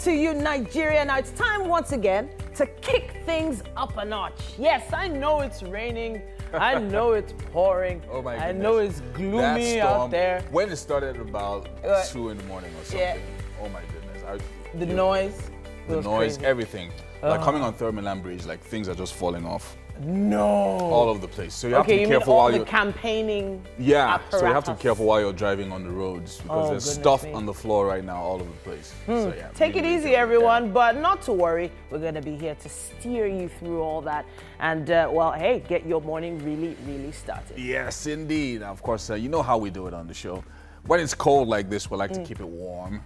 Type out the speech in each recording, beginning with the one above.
to you, Nigeria. Now it's time once again to kick things up a notch. Yes, I know it's raining. I know it's pouring. Oh my goodness. I know it's gloomy out there. When it started about 2 in the morning or something. Yeah. Oh my goodness. The noise. The noise, crazy. Everything. Like coming on Third Milan Bridge, like things are just falling off. No. All over the place. So you have to Okay, be you mean careful all while the you're campaigning Yeah, so you have to be apparatus. careful while you're driving on the roads because Oh, there's goodness stuff me. on the floor right now all over the place. So yeah, Take it really easy, careful. everyone, Yeah. but not to worry. We're going to be here to steer you through all that. And, well, hey, get your morning really, really started. Yes, indeed. Of course, you know how we do it on the show. When it's cold like this, we like to keep it warm.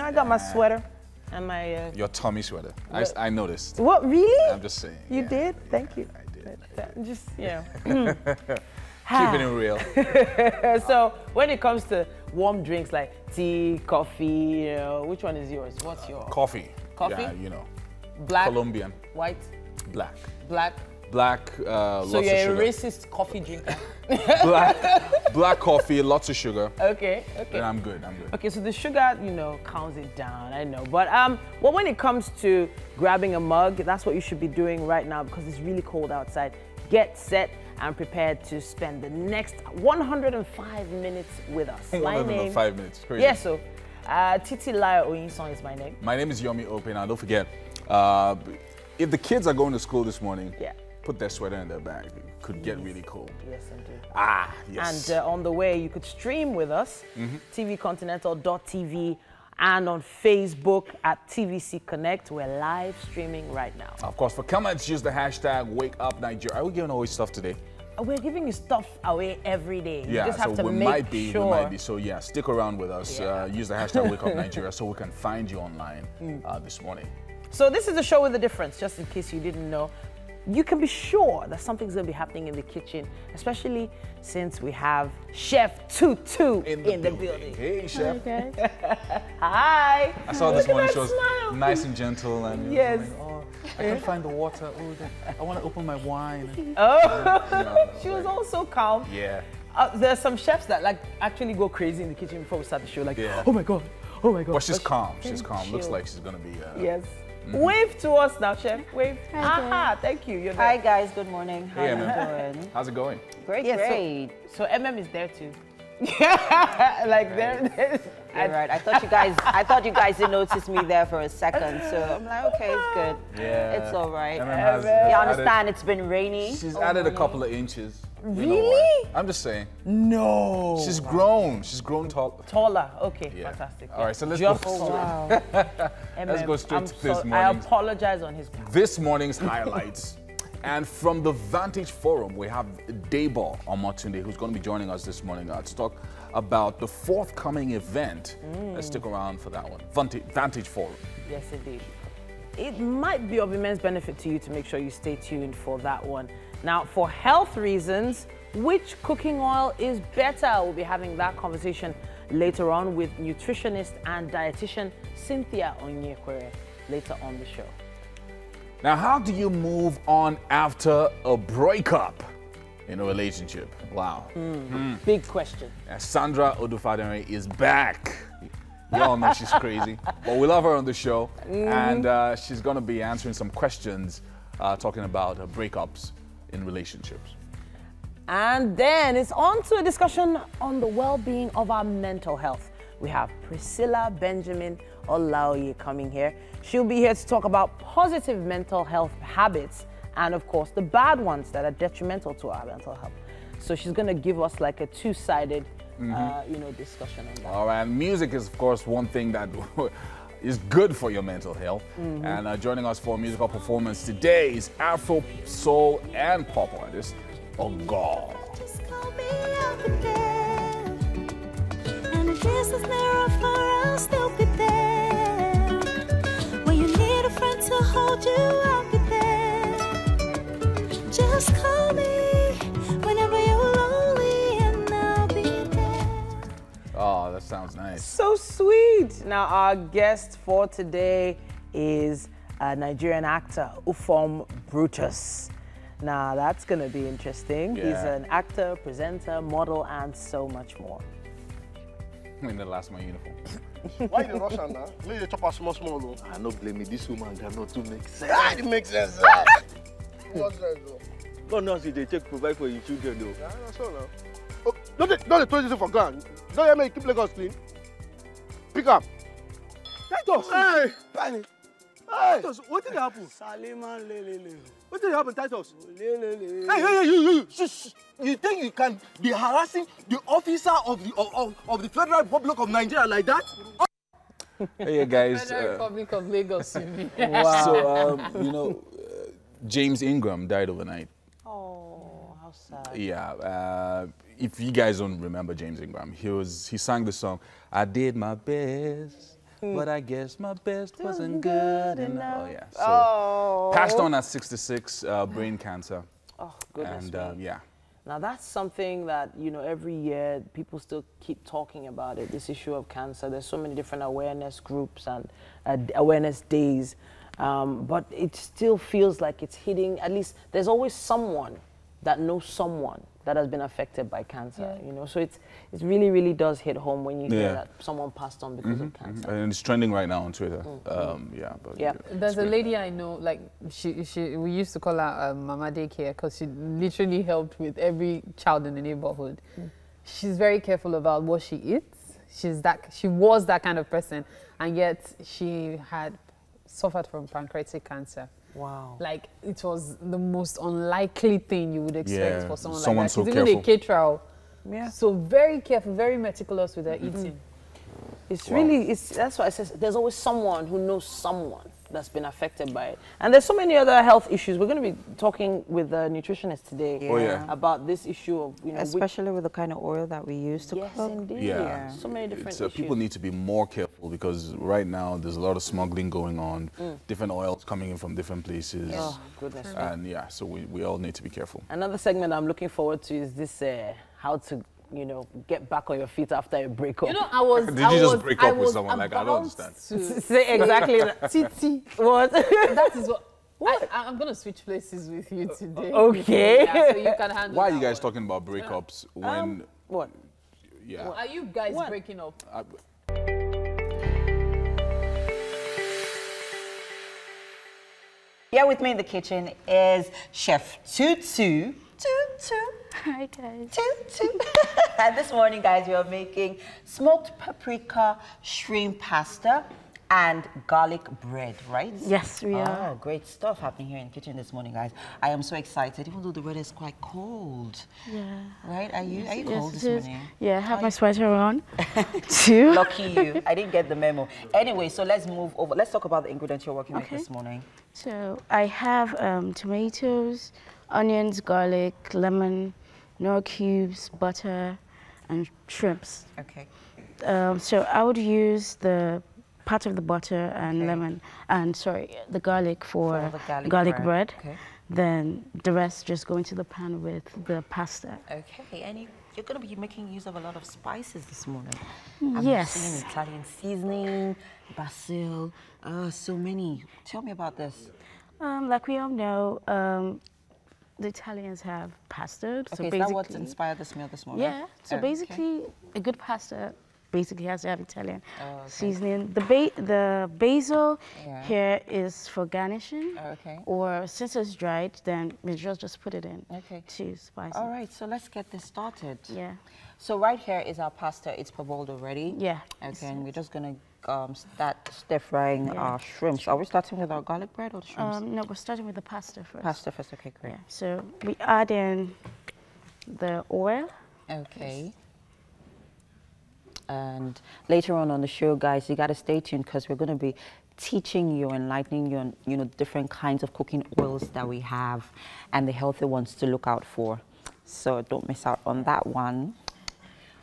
I got my sweater and my... Your Tommy sweater. I noticed. What, really? I'm just saying. You yeah. did? Thank you. I did. Just, Keeping it real. So when it comes to warm drinks like tea, coffee, which one is yours? What's your Coffee. Coffee? Yeah, you know. black, Colombian. white, Black. black? Black, lots So of you're a sugar. racist coffee drinker. Black coffee, lots of sugar. Okay. Then I'm good. Okay, so the sugar, calms it down, I know. But well, when it comes to grabbing a mug, that's what you should be doing right now because it's really cold outside. Get set and prepared to spend the next 105 minutes with us. 105 minutes. Crazy. Yes, so Titi Layo Oyinson is my name. My name is Yomi Ope, and don't forget, if the kids are going to school this morning, Yeah. put their sweater in their bag. It could get really cold. Yes, indeed. Ah, yes. And on the way, you could stream with us, tvcontinental.tv, and on Facebook at TVC Connect. We're live streaming right now. Of course, for comments, use the hashtag WakeUpNigeria. Are we giving away stuff today? We're giving you stuff away every day. You Yeah, just have so to we make might be. sure. So yeah, stick around with us. Yeah. Use the hashtag WakeUpNigeria so we can find you online this morning. So this is a show with a difference, just in case you didn't know. You can be sure that something's going to be happening in the kitchen, especially since we have Chef Tutu in the building. Hey, Chef. Okay. Hi. I saw this Look at morning. that She was smile. nice and gentle. And Yes. like, oh, I can't find the water. Oh, I want to open my wine. She was also calm. Yeah. There's some chefs that actually go crazy in the kitchen before we start the show. Like, Yeah. oh my god. But she's calm. She's very calm. Looks chill. like she's gonna be. Yes. Wave to us now, Chef. Wave. Hi, Aha, thank you. You're Hi there. guys, good morning. How Hey, you man. doing? How's it going? Great, Yeah, great. So MM is there too. There's You're right. I thought you guys didn't notice me there for a second. So I'm like, okay, it's good. Yeah. It's all right. MM has You added- understand it's been rainy. She's all added a morning. couple of inches. You know Really? why. I'm just saying. no. She's grown. She's grown tall. Taller. Okay, Yeah. fantastic. All right, so let's Just go. so- Wow. Let's go straight I'm to this I morning's. apologize on his behalf. This morning's highlights. And from the Vantage Forum, we have Debo Omotunde, who's going to be joining us this morning to talk about the forthcoming event. Let's stick around for that one. Vantage Forum. Yes, indeed. It might be of immense benefit to you to make sure you stay tuned for that one. Now, for health reasons, which cooking oil is better? We'll be having that conversation later on with nutritionist and dietitian Cynthia Onyekwere later on the show. Now, how do you move on after a breakup in a relationship? Wow. Big question. Sandra Odufadere is back. You all know she's crazy, but we love her on the show, and she's going to be answering some questions talking about breakups in relationships. And then it's on to a discussion on the well-being of our mental health. We have Priscilla Benjamin Olaoye coming here. She'll be here to talk about positive mental health habits and, of course, the bad ones that are detrimental to our mental health. So she's going to give us like a two-sided, discussion on that. All right, music is, of course, one thing that is good for your mental health. And joining us for a musical performance today is Afro, soul, and pop artist, Ogo. Just call me up and there. And if distance narrow for us, they'll be there. When you need a friend to hold you, I'll be there. Just call me whenever you're lonely, and I'll be there. Oh, that sounds nice. So sweet. Now, our guest for today is a Nigerian actor, Ufom Brutus. Now, that's going to be interesting. He's Yeah. an actor, presenter, model, and so much more. I mean, that last my uniform. Why you rush am now? Make you chop her small small though. I no blame me. This woman cannot to make sense. Ah, it makes sense. What's that though? God knows if they take provide for your children though. Yeah, that's all now. Oh, don't throw this for ground. Don't let me keep Lagos clean. Pick up. Titus! Hey! Penny! Hey! Titus, what did happen? Saliman lele. What did happen, Titus? Lele. Hey, you! Shh. You think you can be harassing the officer of the Federal Republic of Nigeria like that? Hey guys. Federal Republic of Lagos, you mean? Wow. So, you know, James Ingram died overnight. Oh, how sad. Yeah. If you guys don't remember James Ingram, he sang the song, I did my best, but I guess my best wasn't good enough. Oh, yeah. So, passed on at 66, brain cancer. Oh, goodness And, me. yeah. Now that's something that, you know, every year people still keep talking about it, this issue of cancer. There's so many different awareness groups and awareness days. But it still feels like it's hitting, at least there's always someone that knows someone that has been affected by cancer, you know. So it really, really does hit home when you hear that someone passed on because of cancer. And it's trending right now on Twitter. Yeah. There's a lady I know, like, we used to call her Mama Daycare because she literally helped with every child in the neighborhood. She's very careful about what she eats. She was that kind of person, and yet she had suffered from pancreatic cancer. Wow. Like, it was the most unlikely thing you would expect for someone like that. So She's careful. even a caterer. Yeah. So very careful, very meticulous with her eating. It's really, that's why I said there's always someone who knows someone that's been affected by it. And there's so many other health issues. We're going to be talking with a nutritionist today about this issue of, you know, especially with the kind of oil that we use to cook. Yes, indeed. Yeah. So many different So issues. people need to be more careful because right now there's a lot of smuggling going on, different oils coming in from different places. Oh, goodness. And yeah, so we all need to be careful. Another segment I'm looking forward to is this, how to, you know, get back on your feet after a breakup. You know, I was. Did you just break up with someone? Like, I don't understand. Say exactly that. Titi. What? That is what. I'm going to switch places with you today. Okay. Yeah, so you can handle Why are you that guys one. talking about breakups when? What? Yeah. Are you guys breaking up? Here with me in the kitchen is Chef Tutu. Hi guys. Tutu. And this morning, guys, we are making smoked paprika shrimp pasta and garlic bread, right? Yes, we are. Oh, great stuff happening here in the kitchen this morning, guys. I am so excited, even though the weather is quite cold. Yeah. Right? Are you cold Yes, this it is. morning? Yeah, I have my sweater on too. Lucky you. I didn't get the memo. Anyway, so let's move over. Let's talk about the ingredients you're working with this morning. So I have tomatoes, onions, garlic, lemon, Knorr cubes, butter, and shrimps. Okay. So I would use the part of the butter and lemon, and the garlic for the garlic bread. Okay. Then the rest just go into the pan with the pasta. Okay, and you're going to be making use of a lot of spices this morning. Yes. I'm seeing Italian seasoning, basil, so many. Tell me about this. Like we all know, the Italians have pasta. Okay, is that what inspired this meal this morning? Yeah, so Okay. basically a good pasta basically has to have Italian seasoning. The basil here is for garnishing. Okay. Or since it's dried, then we just put it in to spice All it. right, so let's get this started. Yeah. So right here is our pasta. It's parboiled already. Yeah. Okay, and we're just going to start stir frying our shrimps. Are we starting with our garlic bread or the shrimps? No, we're starting with the pasta first. Pasta first, okay, great. Yeah. So we add in the oil. Okay. And later on the show, guys, you got to stay tuned because we're going to be teaching you, enlightening you on, you know, different kinds of cooking oils that we have and the healthy ones to look out for. So don't miss out on that one.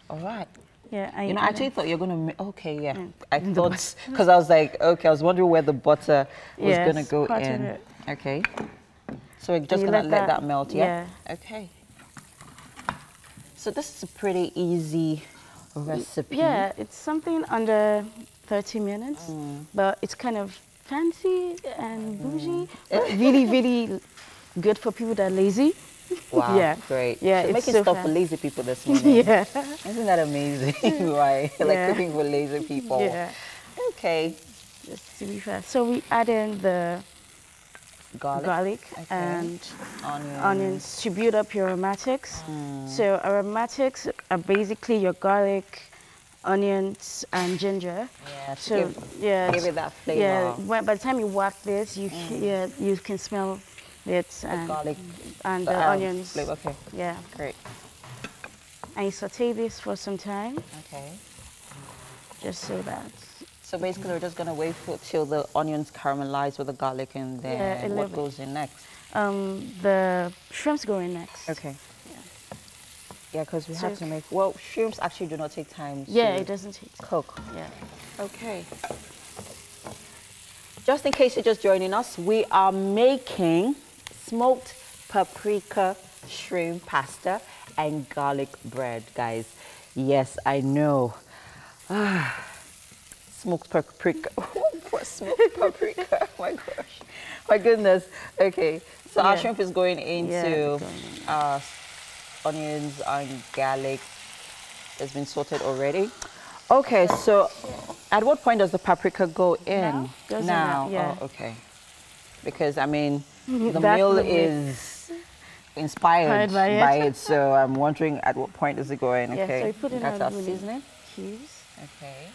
All right. Yeah. I actually thought you were going to, okay, yeah. I thought, because I was like, okay, I was wondering where the butter was going to go in. Okay. So we're just going to let that melt, yeah? Okay. So this is a pretty easy recipe. Yeah, it's something under 30 minutes, but it's kind of fancy and bougie, but really, really good for people that are lazy. Wow, Yeah. great. Yeah, so it's making so stuff fast. for lazy people this morning. Yeah. Isn't that amazing? Right? Like Yeah. cooking for lazy people. Yeah. Okay. Just to be fast. So we add in the garlic Okay. and Onions. onions to build up your aromatics. So aromatics are basically your garlic, onions, and ginger. Yeah, to So give it that flavor. Yeah, by the time you whack this, you you can smell it and garlic and the onions. flavor. Okay. Yeah, Great. and you saute this for some time, Okay. just so that. So basically, we're just gonna wait till the onions caramelize with the garlic, and then Yeah, a what little goes in next? The shrimps go in next. Okay. Yeah, because we So- have to make. Well, shrimps actually do not take time. Yeah, to it doesn't take. cook. Yeah. Okay. Just in case you're just joining us, we are making smoked paprika shrimp pasta and garlic bread, guys. Yes, I know. Smoked paprika. Poor smoked paprika. Oh my gosh. My goodness. Okay. So our Yeah. shrimp is going into it's going in. onions and garlic. It's been sorted already. Okay, so at what point does the paprika go in? Now. Goes in now, yeah. Oh, okay. Because I mean, the That's meal the way. is inspired Inspired by by it. it. So I'm wondering at what point does it go in? Yeah, Okay. so we put in That's our our really seasoning. cubes. Okay.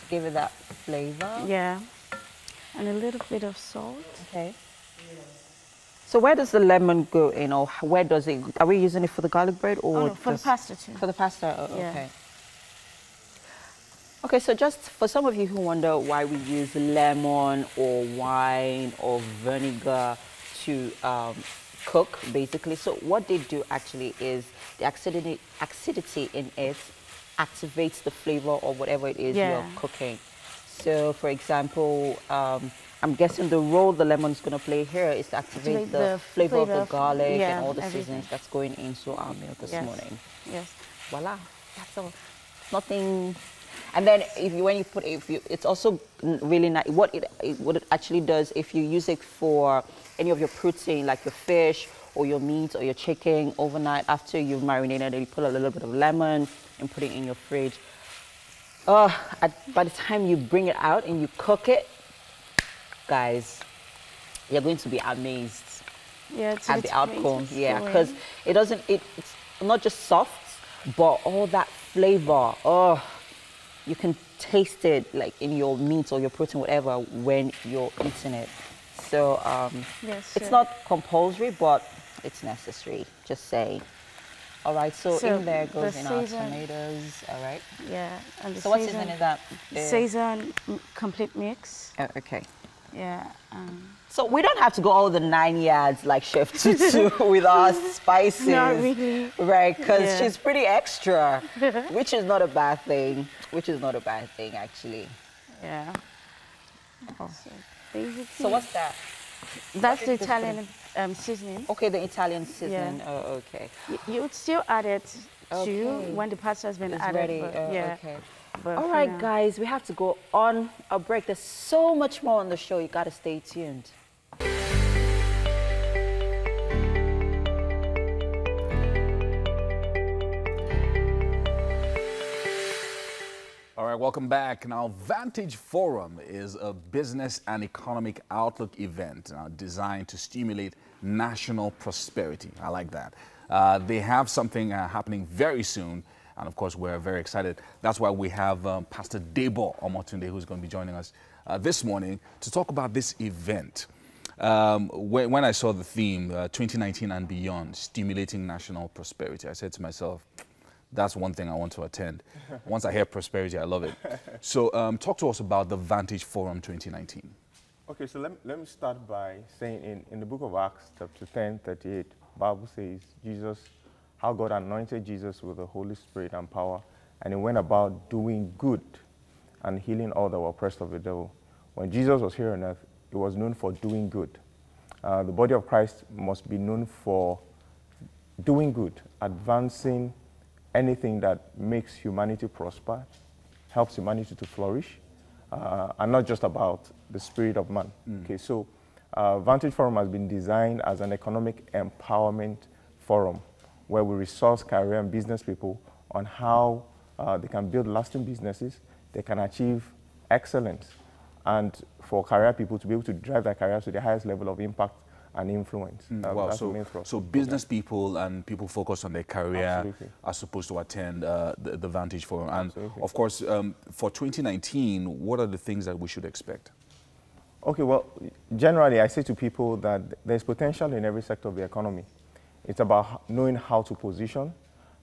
Give it that flavor. Yeah, and a little bit of salt. Okay. So where does the lemon go in, or where does it? Are we using it for the garlic bread, or Oh, no, for the just- pasta too. For the pasta. Oh, Yeah. okay. Okay, so just for some of you who wonder why we use lemon or wine or vinegar to cook, basically. So what they do actually is the acidity in it activates the flavor of whatever it is Yeah. you're cooking. So, for example, I'm guessing the role the lemon is going to play here is to activate Activate the the flavor of flavor the of- garlic yeah, and all the everything. seasonings that's going into our meal this Yes. morning. Yes. Voila, that's all. Nothing. And then when you put it's also really nice. What it actually does, if you use it for any of your protein, like your fish or your meat or your chicken overnight after you've marinated it, you put a little bit of lemon and put it in your fridge. By the time you bring it out and you cook it, guys, you're going to be amazed Yeah, it's at the outcome. Yeah, going. because it's not just soft, but all that flavor. Oh, you can taste it like in your meat or your protein, whatever, when you're eating it. So Yes, it's sure. not compulsory, but it's necessary. Just saying. All right, so So in there goes the in our Szechuan- tomatoes. All right. Yeah, and the So what seasoning is that? Szechuan complete mix. Oh, okay. Yeah. So we don't have to go all the 9 yards like Chef Tutu with our spices. Not really. Right, because Yeah. she's pretty extra, which is not a bad thing. Which is not a bad thing, actually. Yeah. So basically, So what's that? that's the is this Italian seasoning. Okay, the Italian seasoning. Yeah. Oh, okay. You would still add it to Okay. when the pasta has been It's added. ready. But, Oh, yeah. okay. But All for right, now- guys, we have to go on a break. There's so much more on the show. You got to stay tuned. All right, welcome back. Now, Vantage Forum is a business and economic outlook event designed to stimulate national prosperity. I like that. They have something happening very soon, and of course, we're very excited. That's why we have Pastor Debo Omotunde, who's going to be joining us this morning to talk about this event. When I saw the theme, 2019 and beyond, stimulating national prosperity, I said to myself, that's one thing I want to attend. Once I hear prosperity, I love it. So talk to us about the Vantage Forum 2019. Okay, so let me start by saying in the book of Acts, chapter 10:38, Bible says how God anointed Jesus with the Holy Spirit and power, and he went about doing good and healing all that were oppressed of the devil. When Jesus was here on earth, he was known for doing good. The body of Christ must be known for doing good, advancing anything that makes humanity prosper, helps humanity to flourish, and not just about the spirit of man. Okay, so Vantage Forum has been designed as an economic empowerment forum where we resource career and business people on how they can build lasting businesses, they can achieve excellence, and for career people to be able to drive their careers to the highest level of impact and influence. Wow, so business people and people focused on their career Absolutely. are supposed to attend the Vantage Forum. And Absolutely. of course, for 2019, what are the things that we should expect? Okay, well, generally I say to people that there's potential in every sector of the economy. It's about knowing how to position,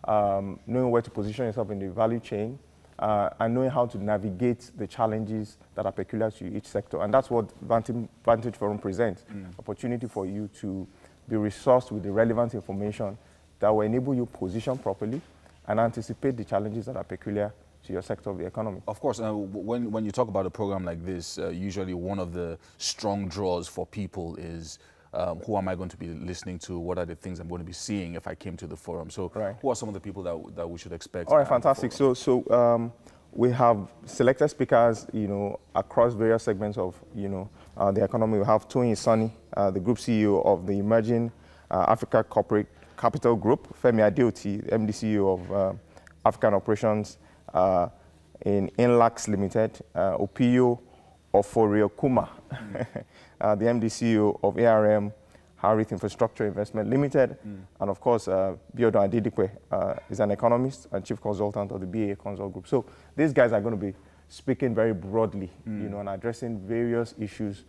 knowing where to position yourself in the value chain, and knowing how to navigate the challenges that are peculiar to each sector. And that's what Vantage Forum presents, opportunity for you to be resourced with the relevant information that will enable you position properly and anticipate the challenges that are peculiar to your sector of the economy. Of course, when you talk about a program like this, usually one of the strong draws for people is who am I going to be listening to? What are the things I'm going to be seeing if I came to the forum? So who are some of the people that we should expect? All right, fantastic. So we have selected speakers, across various segments of, the economy. We have Tony Sonny, the group CEO of the Emerging Africa Corporate Capital Group, Femi Adeoti, MD CEO of African Operations in Inlax Limited, Opio Oforio Kuma, the MD CEO of ARM Harith Infrastructure Investment Limited, and of course, Biodun Adedikwe is an economist and chief consultant of the BAA Consult Group. So these guys are going to be speaking very broadly, and addressing various issues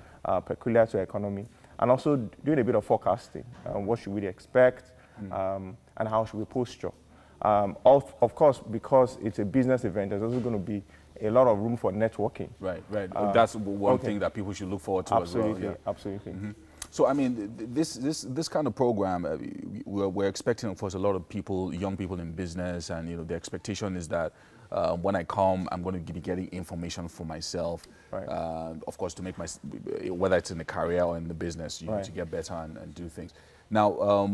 peculiar to economy, and also doing a bit of forecasting. What should we expect, and how should we posture? Of course, because it's a business event, there's also going to be a lot of room for networking. Right. That's one thing that people should look forward to as well. Yeah. Absolutely. So, I mean, this kind of program, we're expecting, of course, a lot of people, young people in business, and, the expectation is that when I come, I'm going to be getting information for myself, of course, to make whether it's in the career or in the business, to get better and do things. Now,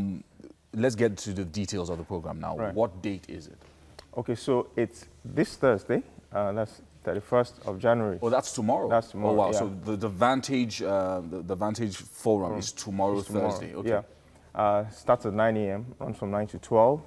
let's get to the details of the program now. What date is it? Okay, so it's this Thursday. That's 31st of January. Oh, that's tomorrow. That's tomorrow. Oh, wow. Yeah. So the Vantage Forum is tomorrow, Thursday. Okay. Yeah. Starts at 9 a.m. runs from 9 to 12.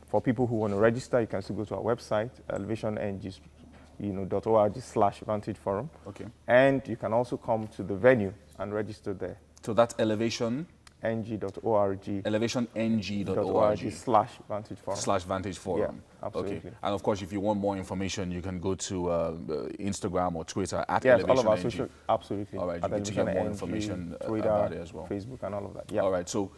For people who want to register, you can still go to our website, elevation.org/Vantage Forum. Okay. And you can also come to the venue and register there. So that's elevation. ng.org. elevationg.org/Vantage Forum. /Vantage Forum. Yeah, absolutely. Okay. And of course, if you want more information, you can go to Instagram or Twitter at Elevation all of our social, absolutely. All right, you get to get more information Twitter, about it as well. Facebook and all of that. Yeah. All right, so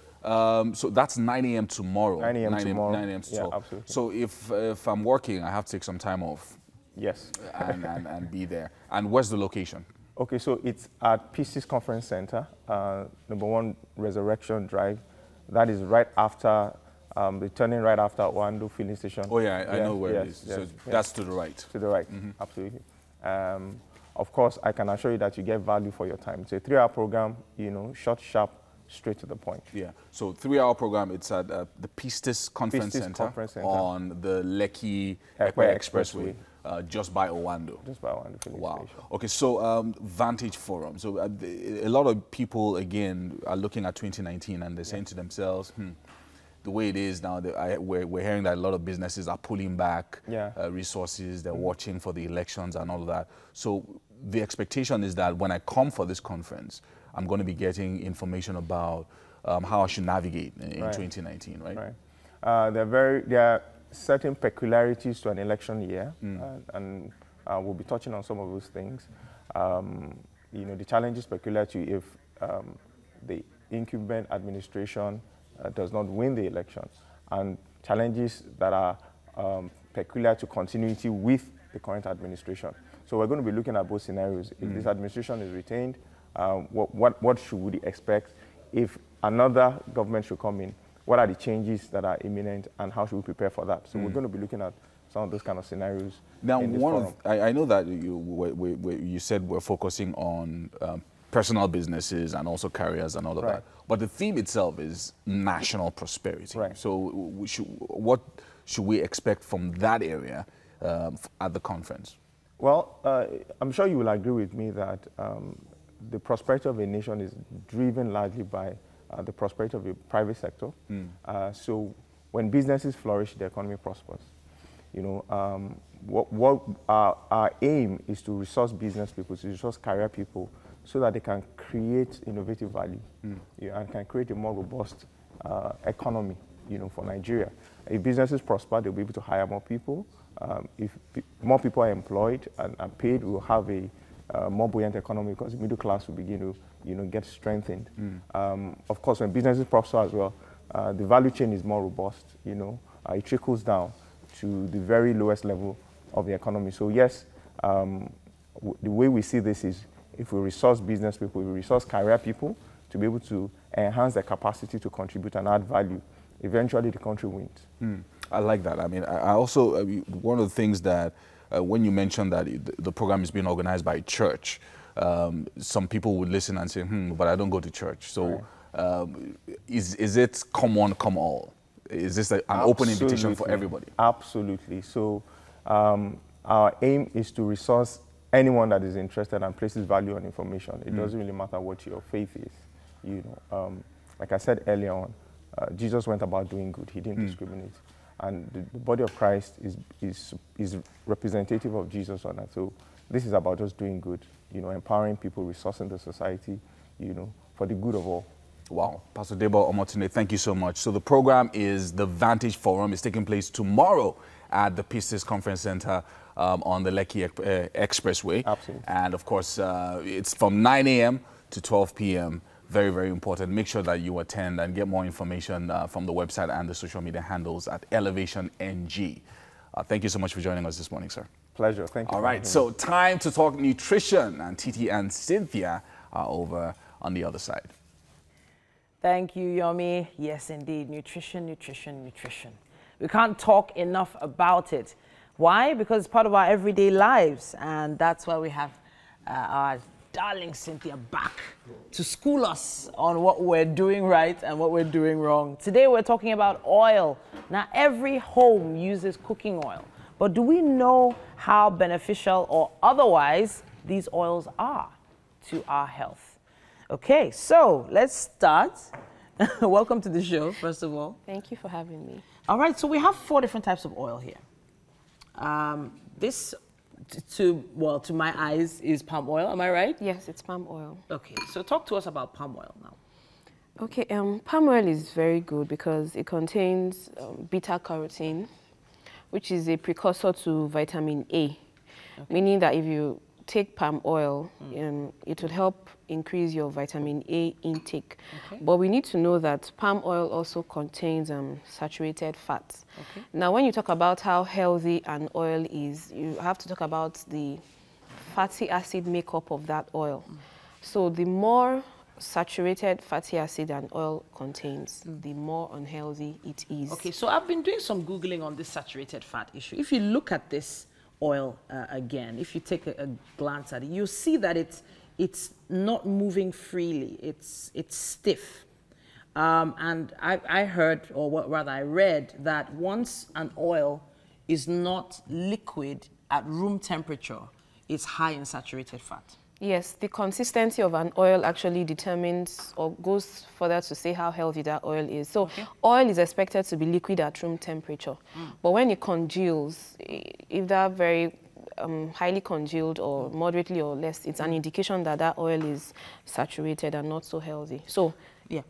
so that's 9 a.m. tomorrow. 9 a.m. tomorrow. 9 a.m. to 12. Yeah, absolutely. So if I'm working, I have to take some time off. Yes. and be there. And where's the location? Okay, so it's at Pieces Conference Center, #1 Resurrection Drive. That is right after, turning right after Oando Filling Station. Oh yeah, I know where it is. So that's to the right. To the right, absolutely. Of course, I can assure you that you get value for your time. It's a 3-hour program, short, sharp, straight to the point. Yeah, so 3-hour program, it's at the Pistis Conference Center on the Lekki Expressway. Just by Oando. Just by Oando. Wow. Okay, so Vantage Forum. So a lot of people, again, are looking at 2019 and they're saying to themselves, the way it is now, we're hearing that a lot of businesses are pulling back resources, they're watching for the elections and all of that. So the expectation is that when I come for this conference, I'm going to be getting information about how I should navigate in 2019, right? Right. There are certain peculiarities to an election year, and we'll be touching on some of those things. The challenges peculiar to if the incumbent administration does not win the election, and challenges that are peculiar to continuity with the current administration. So we're going to be looking at both scenarios. If this administration is retained, what should we expect? If another government should come in, what are the changes that are imminent, and how should we prepare for that? So we're going to be looking at some of those kind of scenarios. Now, I know that you said we're focusing on personal businesses and also careers and all of that, but the theme itself is national prosperity. Right. So what should we expect from that area at the conference? Well, I'm sure you will agree with me that the prosperity of a nation is driven largely by the prosperity of the private sector. So when businesses flourish, the economy prospers. You know, what our aim is to resource business people, to resource career people, so that they can create innovative value and can create a more robust economy, you know, for Nigeria. If businesses prosper, they'll be able to hire more people. If more people are employed and paid, we'll have a more buoyant economy because the middle class will begin to, you know, get strengthened. Of course, when businesses prosper as well, the value chain is more robust, you know. It trickles down to the very lowest level of the economy. So yes, the way we see this is if we resource business people, we resource career people to be able to enhance their capacity to contribute and add value, eventually the country wins. I like that. I mean, I also, one of the things that when you mentioned that the program is being organized by church, some people would listen and say, but I don't go to church. So is it come one, come all? Is this an open invitation for everybody? Absolutely. So our aim is to resource anyone that is interested and places value on information. It doesn't really matter what your faith is. You know, like I said earlier on, Jesus went about doing good. He didn't discriminate. And the body of Christ is representative of Jesus on that. So this is about just doing good, you know, empowering people, resourcing the society, you know, for the good of all. Wow. Pastor Debo Omotunde, thank you so much. So the program is the Vantage Forum. It's taking place tomorrow at the Pistis Conference Center on the Lekki Expressway. Absolutely. And of course, it's from 9 a.m. to 12 p.m. Very, very important. Make sure that you attend and get more information from the website and the social media handles at Elevation NG. Thank you so much for joining us this morning, sir. Pleasure. Thank you. All right. So time to talk nutrition. And Titi and Cynthia are over on the other side. Thank you, Yomi. Yes, indeed. Nutrition, nutrition, nutrition. We can't talk enough about it. Why? Because it's part of our everyday lives. And that's why we have our darling Cynthia back to school us on what we're doing right and what we're doing wrong. Today we're talking about oil. Now every home uses cooking oil, but do we know how beneficial or otherwise these oils are to our health? Okay, so let's start. Welcome to the show, first of all. Thank you for having me. All right, so we have 4 different types of oil here. This to my eyes is palm oil, am I right? Yes, it's palm oil. Okay, so talk to us about palm oil now. Okay, palm oil is very good because it contains beta-carotene, which is a precursor to vitamin A, meaning that if you take palm oil, it will help increase your vitamin A intake. But we need to know that palm oil also contains saturated fats. Now, when you talk about how healthy an oil is, you have to talk about the fatty acid makeup of that oil. So the more saturated fatty acid an oil contains, the more unhealthy it is. Okay, so I've been doing some Googling on this saturated fat issue. If you look at this oil again, if you take a glance at it, you'll see that it's not moving freely. It's stiff. And I heard, or rather I read, that once an oil is not liquid at room temperature, it's high in saturated fat. Yes, the consistency of an oil actually determines or goes further to say how healthy that oil is. So oil is expected to be liquid at room temperature. But when it congeals, if they're very highly congealed or moderately or less, it's an indication that that oil is saturated and not so healthy. So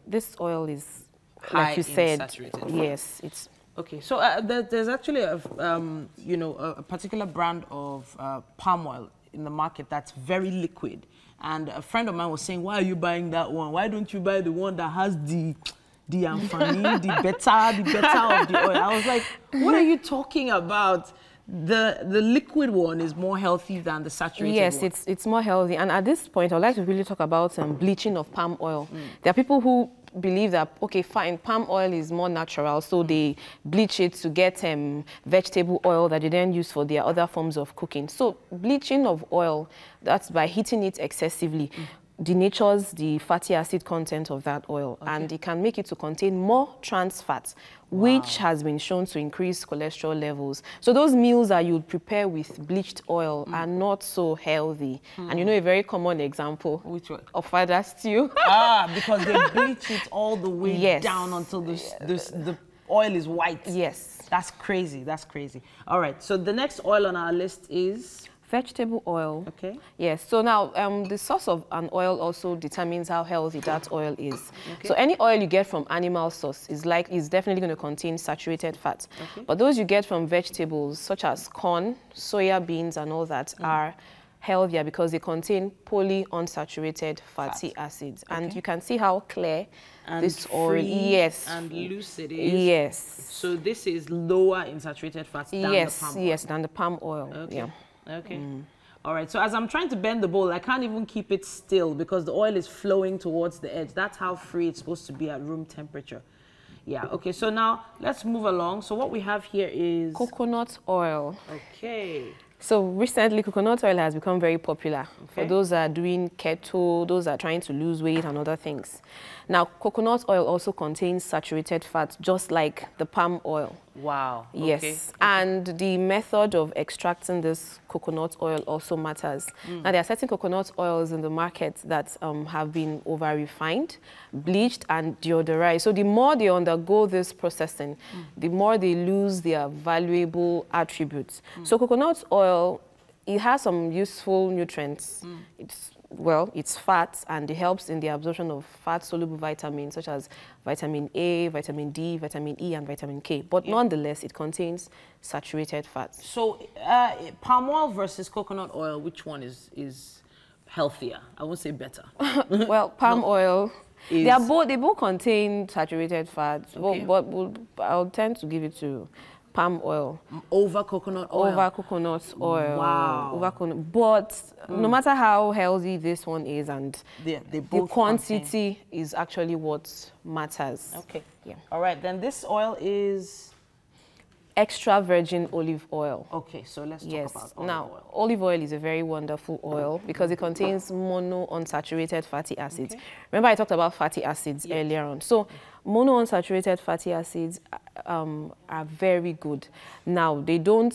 this oil is, high like you said, saturated fat. Yes, it's... Okay, so there's actually a particular brand of palm oil in the market that's very liquid, and a friend of mine was saying, why are you buying that one? Why don't you buy the one that has the amfani, the better of the oil? I was like, what are you talking about? The liquid one is more healthy than the saturated one. Yes, it's more healthy. And at this point, I'd like to really talk about bleaching of palm oil. There are people who believe that, okay, fine, palm oil is more natural, so they bleach it to get vegetable oil that they then use for their other forms of cooking. So bleaching of oil, that's by heating it excessively. denatures the fatty acid content of that oil, and it can make it to contain more trans fats, which has been shown to increase cholesterol levels. So those meals that you prepare with bleached oil are not so healthy. And you know a very common example of father stew. Because they bleach it all the way down until the oil is white. Yes. That's crazy. That's crazy. All right. So the next oil on our list is vegetable oil. Okay. Yes. So now the source of an oil also determines how healthy that oil is. So any oil you get from animal source is definitely going to contain saturated fat. But those you get from vegetables such as corn, soya beans and all that are healthier because they contain polyunsaturated fatty acids. And you can see how clear and this oil and loose it is. Yes. So this is lower in saturated fats than the palm oil. Yes, than the palm oil. Okay. Yeah. Okay. All right. So as I'm trying to bend the bowl, I can't even keep it still because the oil is flowing towards the edge. That's how free it's supposed to be at room temperature. Yeah. Okay. So now let's move along. So what we have here is coconut oil. Okay. So recently, coconut oil has become very popular for those that are doing keto, those that are trying to lose weight and other things. Now, coconut oil also contains saturated fat, just like the palm oil. Wow. Yes. Okay. And the method of extracting this coconut oil also matters. Now, there are certain coconut oils in the market that have been over-refined, bleached, and deodorized. So the more they undergo this processing, the more they lose their valuable attributes. So coconut oil, it has some useful nutrients. It's fat, and it helps in the absorption of fat-soluble vitamins such as vitamin A, vitamin D, vitamin E, and vitamin K. But nonetheless, it contains saturated fats. So palm oil versus coconut oil, which one is healthier? I won't say better. Well, palm oil, they both contain saturated fats, but I'll tend to give it to palm oil. Over coconut oil? Over coconut oil. Wow. Over but no matter how healthy this one is, and the quantity is actually what matters. Okay. Yeah. All right. Then this oil is extra virgin olive oil. Okay, so let's talk about olive oil. Olive oil is a very wonderful oil because it contains monounsaturated fatty acids. Remember I talked about fatty acids earlier on. So monounsaturated fatty acids are very good. Now, they don't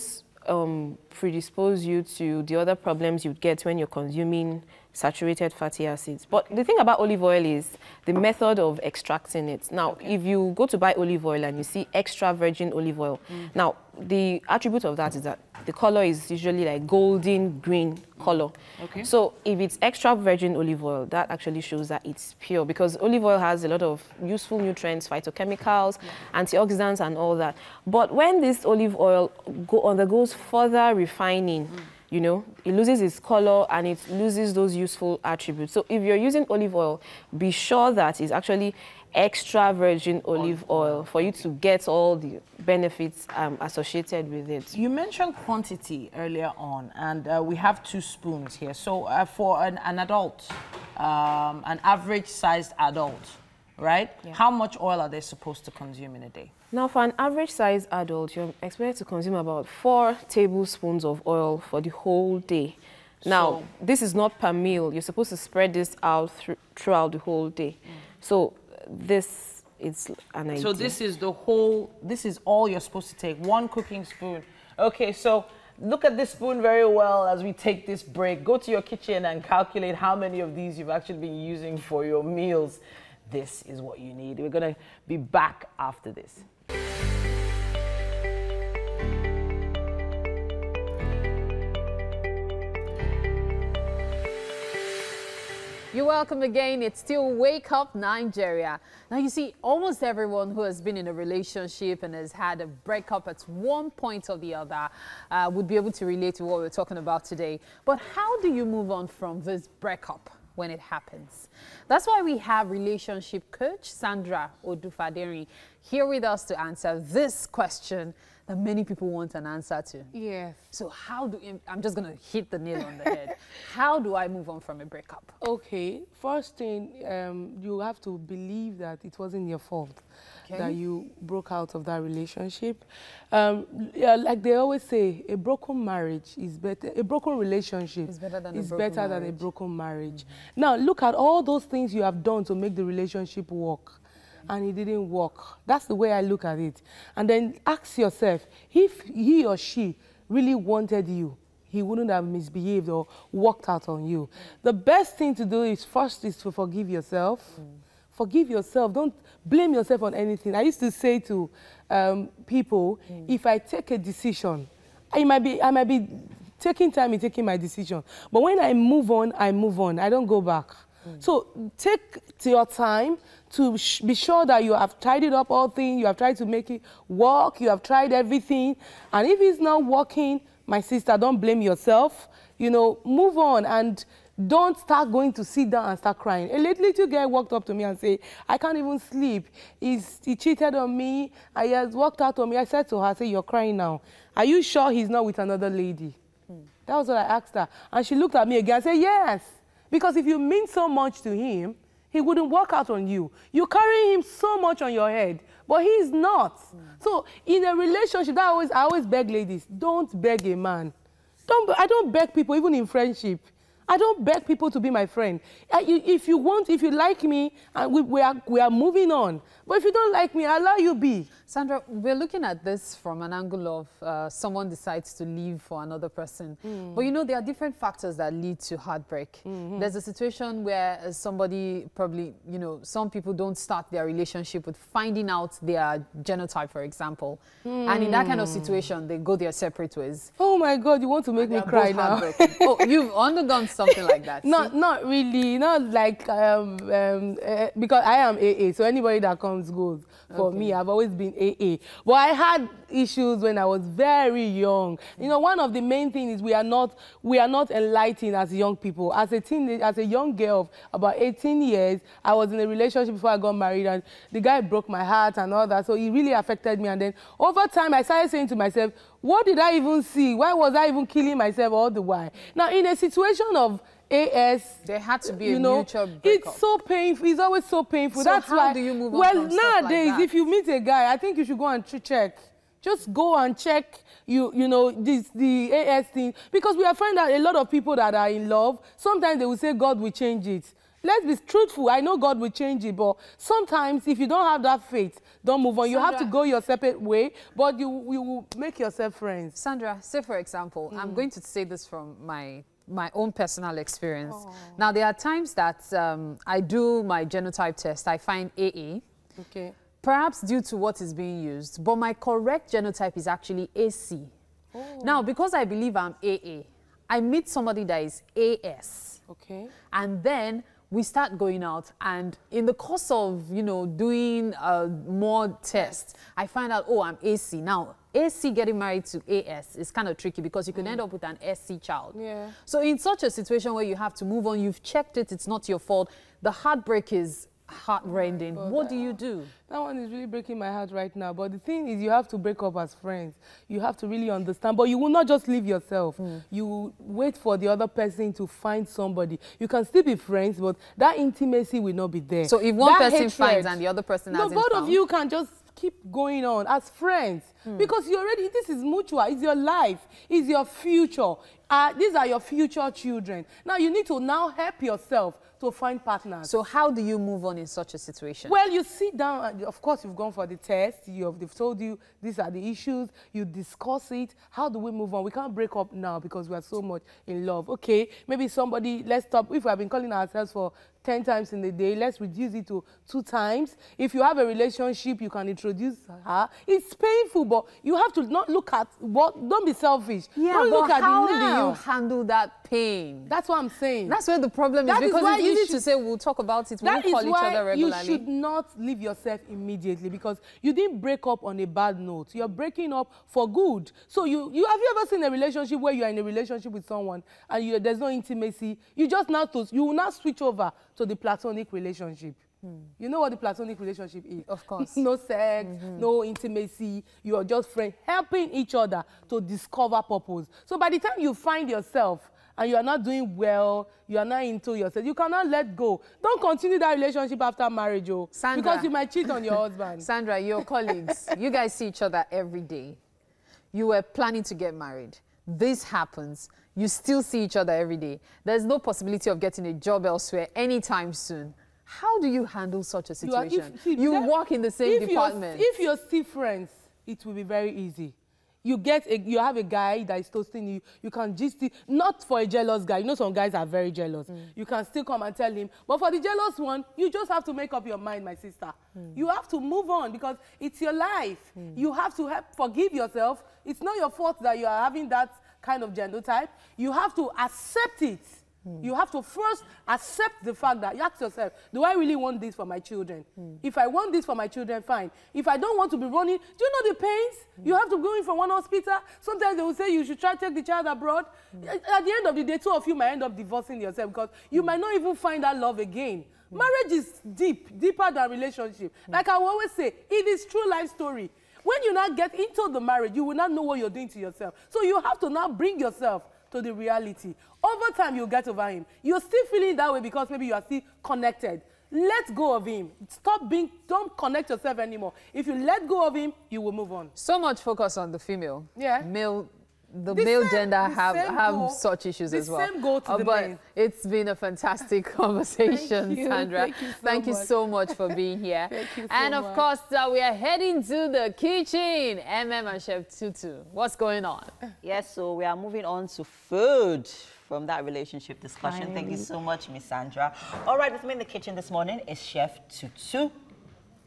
predispose you to the other problems you'd get when you're consuming saturated fatty acids. But the thing about olive oil is the method of extracting it. Now, if you go to buy olive oil and you see extra virgin olive oil, now the attribute of that is that the color is usually like golden green color. Okay. So if it's extra virgin olive oil, that actually shows that it's pure because olive oil has a lot of useful nutrients, phytochemicals, antioxidants and all that. But when this olive oil undergoes further refining, you know, it loses its color and it loses those useful attributes. So if you're using olive oil, be sure that it's actually extra virgin olive oil for you to get all the benefits associated with it. You mentioned quantity earlier on, and we have 2 spoons here. So for an adult, an average-sized adult, right? Yeah. How much oil are they supposed to consume in a day? Now, for an average-sized adult, you're expected to consume about 4 tablespoons of oil for the whole day. Now, this is not per meal. You're supposed to spread this out throughout the whole day. So this is an idea. So this is this is all you're supposed to take, 1 cooking spoon. Okay, so look at this spoon very well as we take this break. Go to your kitchen and calculate how many of these you've actually been using for your meals. This is what you need. We're going to be back after this. You're welcome again. It's still Wake Up Nigeria. Now, you see, almost everyone who has been in a relationship and has had a breakup at one point or the other would be able to relate to what we're talking about today. But how do you move on from this breakup when it happens? That's why we have relationship coach Sandra Odufaderi here with us to answer this question that many people want an answer to. Yes. So how do I'm just going to hit the nail on the head. How do I move on from a breakup? Okay, first thing, you have to believe that it wasn't your fault that you broke out of that relationship. Yeah, like they always say, a broken marriage is better, a broken relationship is better than a broken marriage. Now, look at all those things you have done to make the relationship work. And it didn't work. That's the way I look at it. And then ask yourself, if he or she really wanted you, he wouldn't have misbehaved or walked out on you. The best thing to do is first is to forgive yourself. Forgive yourself. Don't blame yourself on anything. I used to say to people, if I take a decision, I might be taking time in taking my decision. But when I move on, I move on. I don't go back. So take your time to be sure that you have tidied up all things, you have tried to make it work, you have tried everything. And if it's not working, my sister, don't blame yourself. You know, move on and don't start going to sit down and start crying. A little girl walked up to me and said, I can't even sleep. He cheated on me. He has walked out on me. I said to her, I said, you're crying now. Are you sure he's not with another lady? That was what I asked her. And she looked at me again and said, yes. Because if you mean so much to him, he wouldn't walk out on you. You carry him so much on your head, but he's not. So in a relationship, I always beg ladies, don't beg a man. I don't beg people, even in friendship. I don't beg people to be my friend. If you like me, we are moving on. But if you don't like me, allow you be. Sandra, we're looking at this from an angle of someone decides to leave for another person. But you know, there are different factors that lead to heartbreak. There's a situation where somebody probably, you know, some people don't start their relationship with finding out their genotype, for example. And in that kind of situation, they go their separate ways. Oh my God, you want to make me cry now. Oh, you've undergone something like that. Not really, not like, because I am AA, so anybody that comes goes. For me, I've always been AA. But I had issues when I was very young. You know, one of the main things is we are not enlightened as young people. As a young girl of about 18 years, I was in a relationship before I got married, and the guy broke my heart and all that, so it really affected me. And then over time, I started saying to myself, what did I even see? Why was I even killing myself all the while? Now, in a situation of AS, there had to be a mutual breakup. It's so painful. It's always so painful. So that's how why, do you move on well, from stuff nowadays, like that? if you meet a guy, I think you should go and check. Just go and check, you know, the AS thing. Because we have found that a lot of people that are in love, sometimes they will say God will change it. Let's be truthful. I know God will change it, but sometimes if you don't have that faith, don't move on. Sandra, you have to go your separate way, but you will make yourself friends. Sandra, say for example, I'm going to say this from my own personal experience. Now, there are times that I do my genotype test, I find AA. Okay. Perhaps due to what is being used, but my correct genotype is actually AC. Now, because I believe I'm AA, I meet somebody that is AS. Okay. And then we start going out, and in the course of, you know, doing more tests, I find out, oh, I'm AC. Now, AC getting married to AS is kind of tricky because you can end up with an SC child. Yeah. So in such a situation where you have to move on, you've checked it, it's not your fault, the heartbreak is heart-rending. What do you do? That one is really breaking my heart right now. But the thing is, you have to break up as friends. You have to really understand. But you will not just leave yourself. You will wait for the other person to find somebody. You can still be friends, but that intimacy will not be there. So if one person finds and the other person hasn't both found? of you can just keep going on as friends. Because you already, this is mutual. It's your life. It's your future. These are your future children. Now you need to now help yourself to find partners. So how do you move on in such a situation? Well, you sit down, of course you've gone for the test, they've told you these are the issues, you discuss it. How do we move on? We can't break up now because we are so much in love. Okay, maybe somebody, let's stop. If we have been calling ourselves for 10 times in a day, let's reduce it to 2 times. If you have a relationship, you can introduce her. It's painful, but you have to not look at what, don't be selfish. Yeah, don't look at how it now. do you handle that pain? That's what I'm saying. That's where the problem is, because it's easy to say we'll talk about it, we'll call each other regularly. You should not leave yourself immediately because you didn't break up on a bad note. You're breaking up for good. So have you ever seen a relationship where you are in a relationship with someone and there's no intimacy? You will now switch over to the platonic relationship. You know what the platonic relationship is? Of course. No sex, no intimacy. You are just friends helping each other to discover purpose. So by the time you find yourself and you are not doing well, you are not into yourself, you cannot let go. Don't continue that relationship after marriage, Sandra, because you might cheat on your husband. Sandra, your colleagues, you guys see each other every day. You were planning to get married. This happens. You still see each other every day. There's no possibility of getting a job elsewhere anytime soon. How do you handle such a situation? You work in the same department. If you're still friends, it will be very easy. You have a guy that is toasting you. You can just not for a jealous guy. You know some guys are very jealous. You can still come and tell him. But for the jealous one, you just have to make up your mind, my sister. You have to move on because it's your life. You have to forgive yourself. It's not your fault that you are having that kind of genotype. You have to accept it. You have to first accept the fact that you ask yourself, do I really want this for my children? If I want this for my children, fine. If I don't want to be running, do you know the pains? You have to go in from one hospital. Sometimes they will say you should try to take the child abroad. At the end of the day, two of you might end up divorcing yourself because you might not even find that love again. Marriage is deeper than relationship. Like I will always say, it is true life story. When you now get into the marriage, you will not know what you're doing to yourself. So you have to now bring yourself to the reality. Over time, you'll get over him. You're still feeling that way because maybe you are still connected. Let go of him. Don't connect yourself anymore. If you let go of him, you will move on. So much focus on the female. Yeah. The male gender have such issues as well. Same goal to the but men. it's been a fantastic conversation, Sandra. Thank you so much for being here. Thank you so and of much. course, we are heading to the kitchen. and Chef Tutu, what's going on? Yes, so we are moving on to food from that relationship discussion. Finally. Thank you so much, Miss Sandra. All right, with me in the kitchen this morning is Chef Tutu.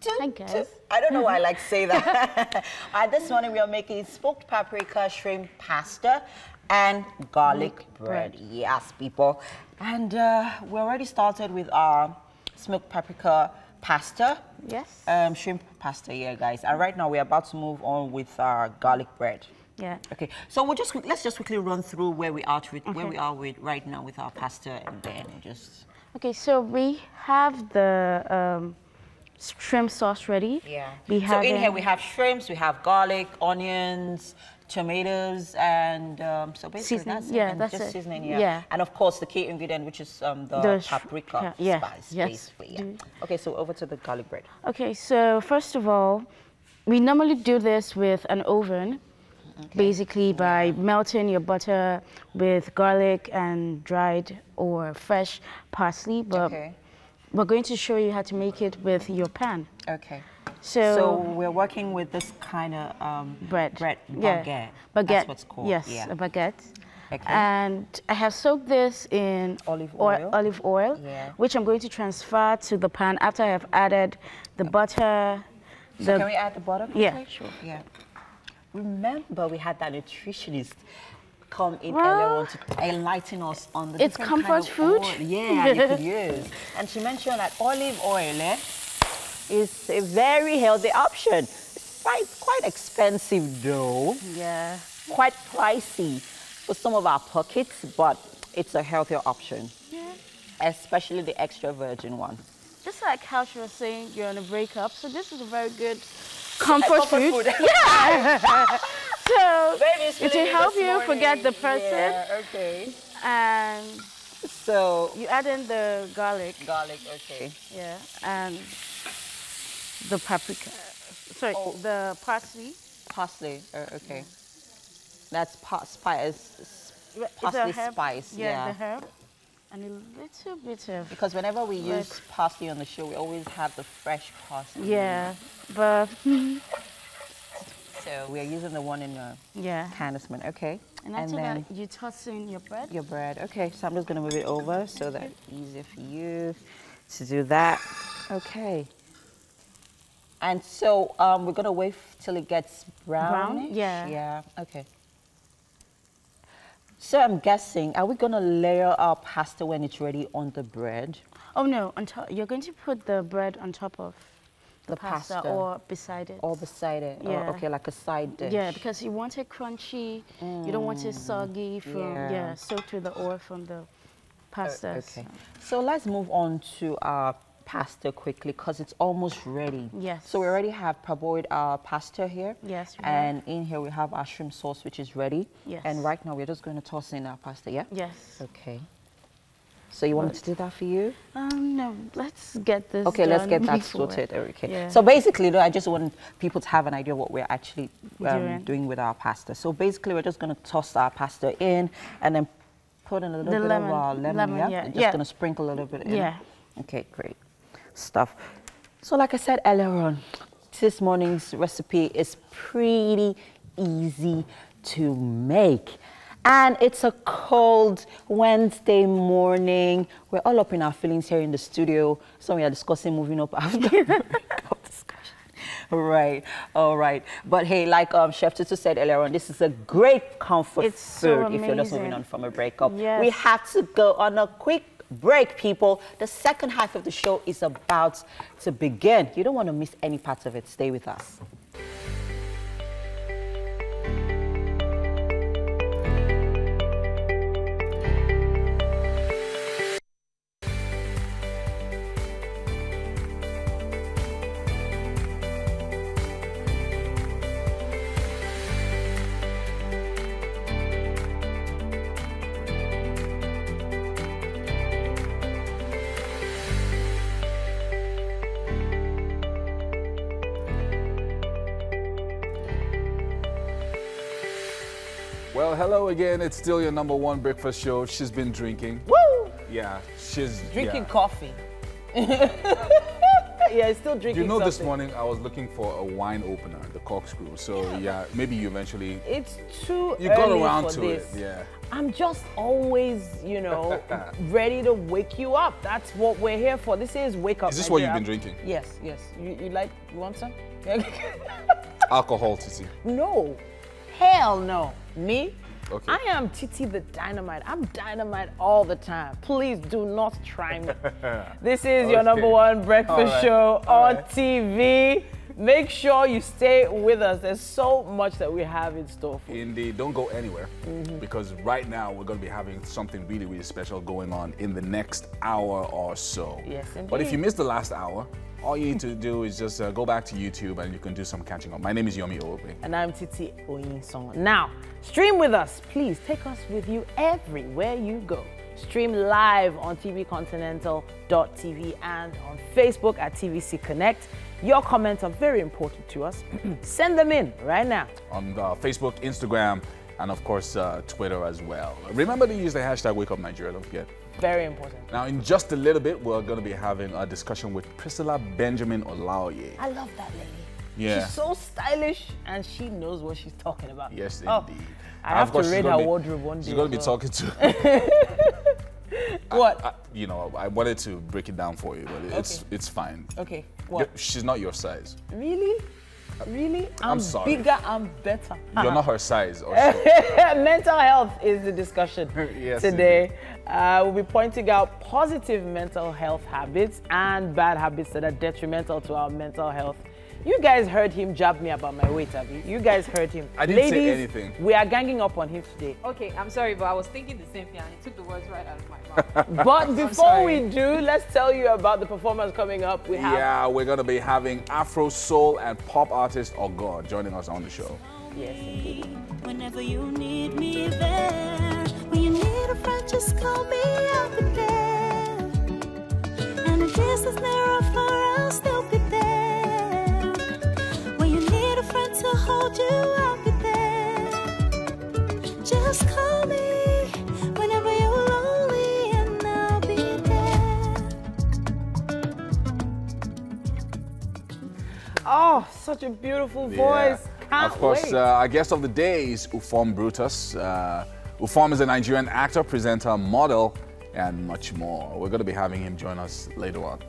Hi, guys. I don't know why I like to say that. This morning we are making smoked paprika shrimp pasta and garlic bread. Yes, people. And we already started with our smoked paprika pasta. Yes. Shrimp pasta, yeah, guys. And right now we're about to move on with our garlic bread. Yeah. Okay. So let's just quickly run through where we are right now with our pasta, and then just. Okay, so we have the shrimp sauce ready. Yeah. So in here we have shrimps, we have garlic, onions, tomatoes, and so basically seasoning. that's it. Yeah, And that's just it. seasoning, Yeah. And of course the key ingredient, which is the paprika spice, basically. Yeah. Okay, so over to the garlic bread. Okay, so first of all, we normally do this with an oven. Basically by melting your butter with garlic and dried or fresh parsley, but we're going to show you how to make it with your pan. Okay. So we're working with this kind of bread. baguette. Yeah. Baguette. That's what's called. Yes, yeah. a baguette. Okay. And I have soaked this in olive oil, which I'm going to transfer to the pan after I have added the butter. So can we add the butter? Yeah, sure. Yeah. Remember, we had that nutritionist come in earlier on to enlighten us on the it's different comfort kind of food. Oil. Yeah, you could use. And she mentioned that olive oil is a very healthy option. It's quite expensive though. Yeah. Quite pricey for some of our pockets, but it's a healthier option. Yeah. Especially the extra virgin one. Just like how she was saying, you're on a breakup, so this is a very good comfort food. Yeah. So it will help you forget the person. Yeah, okay. And so you add in the garlic. Garlic, okay. Yeah, and the paprika. Sorry, the parsley. Parsley, okay. That's parsley spice. Yeah, the herb. And a little bit of... Because whenever we use parsley on the show, we always have the fresh parsley. Yeah, but... So we're using the one in the can this minute. Okay. And after that, you toss in your bread. Your bread. Okay, so I'm just going to move it over so that it's easier for you to do that. Okay. And so we're going to wait till it gets brownish? Yeah. Yeah, okay. So I'm guessing, are we going to layer our pasta when it's ready on the bread? Oh, no. On top, you're going to put the bread on top of the pasta or beside it. Or beside it? Yeah. Oh, okay, like a side dish. Yeah, because you want it crunchy. You don't want it soggy from, soaked with the oil from the pasta. Okay. So let's move on to our pasta quickly because it's almost ready. Yes. So we already have parboiled our pasta here. Yes. And in here we have our shrimp sauce, which is ready. Yes. And right now we're just going to toss in our pasta, yeah? Yes. Okay. So you want me to do that for you? No, let's get this Okay, let's get that before. sorted. Okay. Yeah. So basically, I just want people to have an idea what we're actually doing with our pasta. So basically, we're just going to toss our pasta in and then put in a little bit of our lemon, yeah? Just going to sprinkle a little bit in. Yeah. Okay, great stuff. So like I said earlier on, this morning's recipe is pretty easy to make. And it's a cold Wednesday morning. We're all up in our feelings here in the studio. So we are discussing moving up after the breakup discussion. Right, all right. But hey, like Chef Tutu said earlier on, this is a great comfort food if you're just moving on from a breakup. Yes. We have to go on a quick break, people. The second half of the show is about to begin. You don't want to miss any part of it. Stay with us. Well, hello again. It's still your #1 breakfast show. She's been drinking. Woo! Yeah, she's drinking coffee. Yeah, it's still drinking. You know, something. this morning I was looking for a wine opener, the corkscrew. So yeah, maybe you eventually. It's too you got early around for to this. it. Yeah. I'm just always, you know, ready to wake you up. That's what we're here for. This is Wake Up Is this Nigeria. what you've been drinking? Yes, yes. You want some? Alcohol, Titi. No. Hell no. Me? Okay. I am Titi the Dynamite. I'm dynamite all the time. Please do not try me. This is your #1 breakfast show on TV. Make sure you stay with us. There's so much that we have in store for you. Indeed. Don't go anywhere because right now we're going to be having something really, really special going on in the next hour or so. Yes, indeed. But if you missed the last hour, all you need to do is just go back to YouTube and you can do some catching up. My name is Yomi Owope. And I'm Titi Oyinsong. Now, stream with us. Please take us with you everywhere you go. Stream live on tvcontinental.tv and on Facebook at TVC Connect. Your comments are very important to us. Send them in right now. On Facebook, Instagram, and of course, Twitter as well. Remember to use the hashtag #WakeUpNigeria, don't forget. Very important. Now, in just a little bit, we're going to be having a discussion with Priscilla Benjamin Olaoye. I love that lady. Yeah. She's so stylish and she knows what she's talking about. Yes, indeed. Oh, I have to raid her wardrobe one day. She's going to be talking to... What? You know, I wanted to break it down for you, but it's fine. Okay, what? She's not your size. Really? Really? I'm sorry. Bigger, I'm better. You're not her size. Also. Mental health is the discussion yes, today. We'll be pointing out positive mental health habits and bad habits that are detrimental to our mental health. You guys heard him jab me about my weight, Abby. You guys heard him. I didn't Ladies, say anything. We are ganging up on him today. Okay, I'm sorry, but I was thinking the same thing and he took the words right out of my mouth. But before we do, let's tell you about the performance coming up. We have Yeah, we're going to be having Afro, soul, and pop artist Ogo joining us on the show. Yes, indeed. Whenever you need me there, when you need a friend, just call me, I'll be there. And if distance narrow for us, they'll be there. When you need a friend to hold you, I'll be there. Just call me whenever you're lonely, and I'll be there. Oh, such a beautiful voice. Can't Of course, wait. our guest of the day is Ufom Brutus. Ufom is a Nigerian actor, presenter, model, and much more. We're going to be having him join us later on.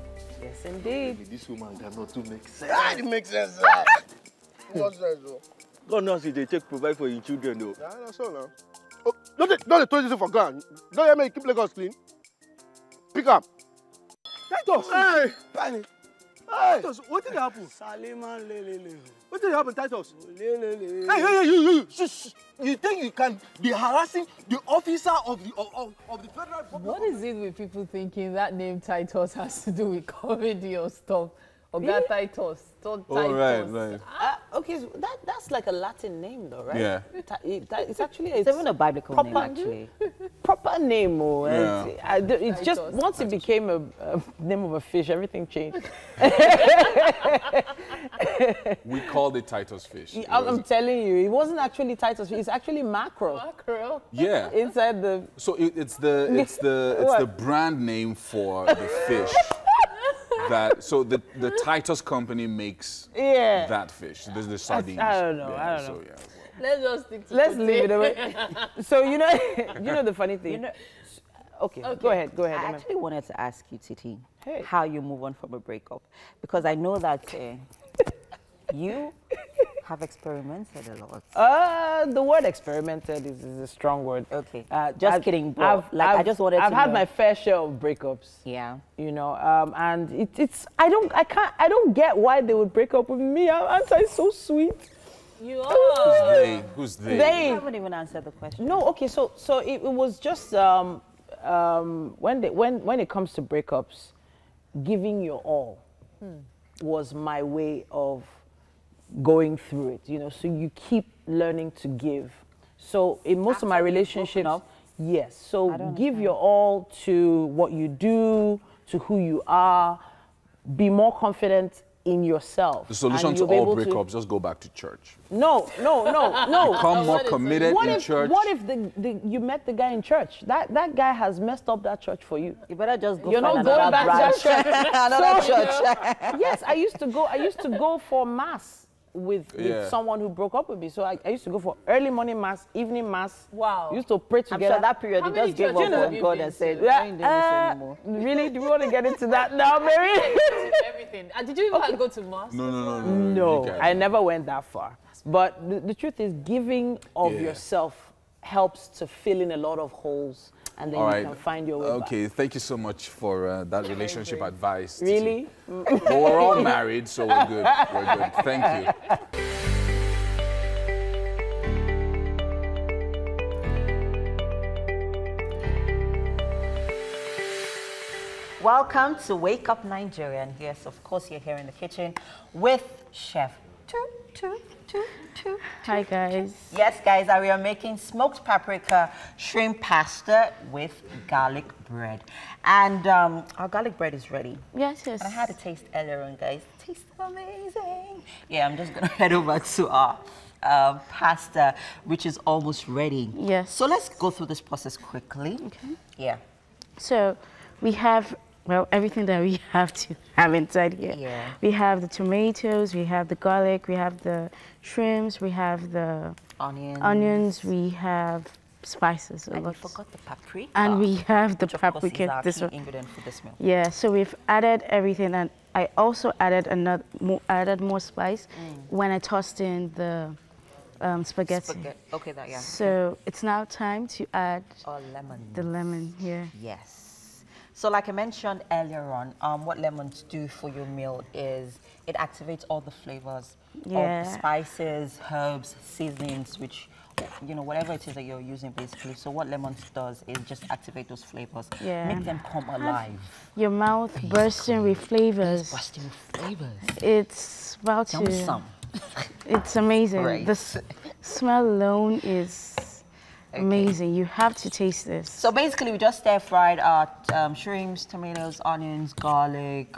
Yes, indeed. This woman cannot do make sense. Ah, it makes sense. What sense, though? God knows if they take provide for your children, though. Yeah, that's all now. Oh, don't they throw this for ground. Don't hear me keep Lagos clean. Pick up. Let us. Hey, Penny. Titus, what did happen? Saliman lelele. What did happen, Titus? Lelele. Hey, you! Shh. You think you can be harassing the officer of the Federal Republic? What is it with people thinking that name Titus has to do with comedy or stuff? Oga Titus, Titus. Oh, right. Okay, so that's like a Latin name, though, right? Yeah. It's actually It's even a biblical name, actually. Proper name, oh. Yeah. It's just once it became a name of a fish, everything changed. We called it Titus fish. I'm telling you, it wasn't actually Titus fish. It's actually mackerel. Mackerel. Yeah. Inside the. So it's the brand name for the fish. So the Titus company makes that fish. There's the sardines. I don't know. Yeah, I don't know. So, yeah. Let's just stick to Let's leave it away. So you know the funny thing. Okay, go ahead. I actually wanted to ask you, Titi, how you move on from a breakup, because I know that you have experimented a lot. The word experimented is a strong word. Okay. Just kidding, but I just wanted to I've had know. my fair share of breakups. Yeah. You know, and I don't get why they would break up with me. Aren't I so sweet? You are. Who's they? They. You haven't even answered the question. No, okay, so it was just when it comes to breakups, giving your all was my way of going through it, you know, so you keep learning to give. So in most of my relationships, yes, so give your all to what you do, to who you are, be more confident in yourself. The solution to all breakups, just go back to church. No. Become more committed in church. What if you met the guy in church? That guy has messed up that church for you. You better just go. You're not going back to church. Another church. Yes, I used to go for mass with someone who broke up with me. So I used to go for early morning mass, evening mass. Wow. We used to pray together. I'm sure that period you just gave up on God and said, I ain't doing this anymore. Really? Do you want to get into that now, Mary? Everything. Did you even go to mass? No. I never went that far. But the truth is, giving of yourself helps to fill in a lot of holes, and then you can find your way back. Okay, thank you so much for that relationship advice. Really? But we're all married, so we're good. We're good. Thank you. Welcome to Wake Up Nigeria. And yes, of course, you're here in the kitchen with Chef Hi, guys. Yes, guys, we are making smoked paprika shrimp pasta with garlic bread. And our garlic bread is ready. Yes. And I had a taste earlier on, guys. It tastes amazing. Yeah, I'm just going to head over to our pasta, which is almost ready. Yes. So let's go through this process quickly. Okay. Yeah. So we have, well, everything that we have to have inside here. Yeah. We have the tomatoes, we have the garlic, we have the shrimps, we have the onions, we have spices. And we forgot the paprika. And we have the which paprika. Of course is our key ingredient for this meal. Yeah, so we've added everything, and I also added more spice when I tossed in the spaghetti. Okay, that, yeah. So it's now time to add lemon. The lemon here. Yes. So like I mentioned earlier on, what lemons do for your meal is it activates all the flavors of the spices, herbs, seasonings, which, you know, whatever it is that you're using basically. So what lemons does is just activate those flavors, make them come alive. Your mouth bursting with flavors. Bursting with flavors. It's about to... It's amazing. Right. The smell alone is amazing. You have to taste this. So basically, we just stir-fried our shrimps, tomatoes, onions, garlic.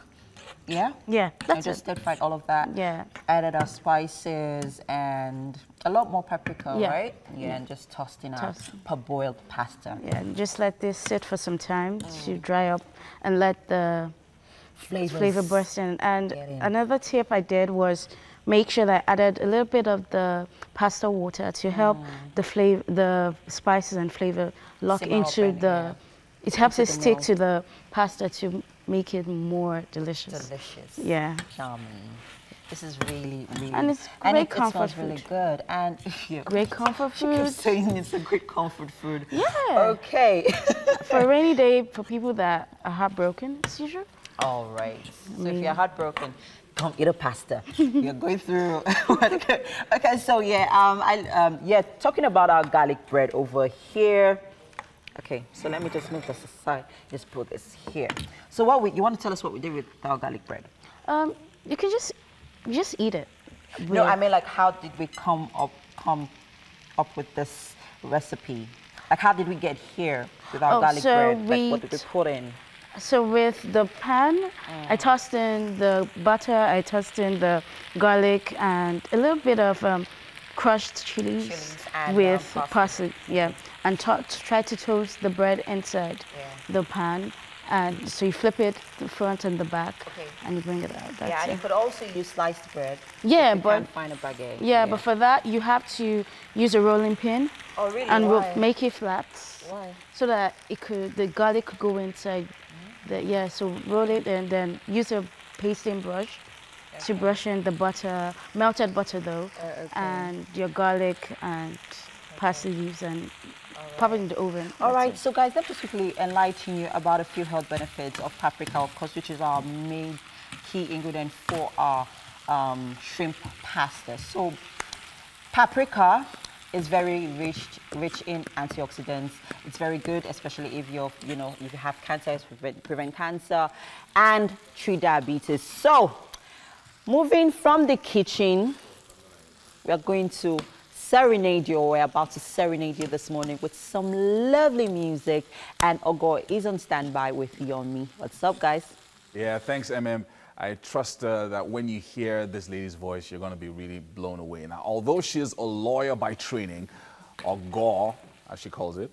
Yeah? Yeah, that's just stir-fried all of that. Yeah. Added our spices and a lot more paprika, right? Yeah, and just tossed in our parboiled pasta. Yeah, just let this sit for some time to dry up and let the flavor burst in. And another tip I did was make sure that I added a little bit of the pasta water to help the spices and flavor lock into the... It helps it stick to the pasta to make it more delicious. Delicious. Yeah. Charming. This is really, really... And it's great comfort food. Really good. And great comfort food. She keeps saying it's a great comfort food. Yeah. Okay. For a rainy day, for people that are heartbroken, as usual, All right. So if you're heartbroken, come eat a pasta. You're going through. Okay, so yeah, yeah, talking about our garlic bread over here. Okay, so let me just move this aside. Just put this here. So you want to tell us what we did with our garlic bread? You can just eat it. No, I mean, like, how did we come up with this recipe? Like, how did we get here with our garlic bread? Like, what did we put in? So with the pan, I tossed in the butter, I tossed in the garlic, and a little bit of crushed chilies with parsley. Yeah, and try to toast the bread inside the pan. And so you flip it, the front and the back, and you bring it out. That's and you could also use sliced bread. Yeah, if you can't find a baguette. Yeah, but for that you have to use a rolling pin. Oh, really? And we'll make it flat. Why? So that the garlic could go inside. So roll it and then use a pasting brush to brush in the butter, melted butter though, and your garlic and parsley leaves and pop it in the oven. All right, so guys, let me quickly enlighten you about a few health benefits of paprika, of course, which is our main key ingredient for our shrimp pasta. So paprika is very rich in antioxidants. It's very good, especially if if you have cancer, it's prevent cancer and treat diabetes. So moving from the kitchen, we are going to serenade you. We're about to serenade you this morning with some lovely music, and Ogo is on standby with Yomi. What's up, guys? Yeah, thanks, I trust that when you hear this lady's voice, you're going to be really blown away. Now, although she is a lawyer by training, Ogo, as she calls it,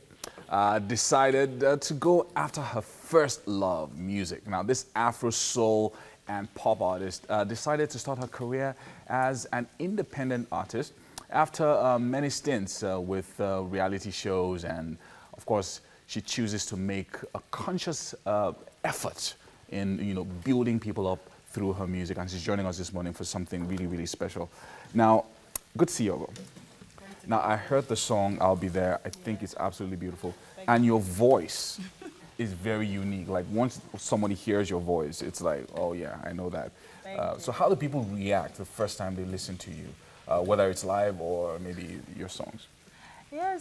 decided to go after her first love, music. Now, this Afro soul and pop artist decided to start her career as an independent artist after many stints with reality shows, and of course, she chooses to make a conscious effort in building people up through her music, and she's joining us this morning for something really, really special. Now, good to see you, Ogo. Now, I heard the song "I'll Be There." I think it's absolutely beautiful, and your voice is very unique. Like, once somebody hears your voice, it's like, oh yeah, I know that. So how do people react the first time they listen to you, whether it's live or maybe your songs? Yeah,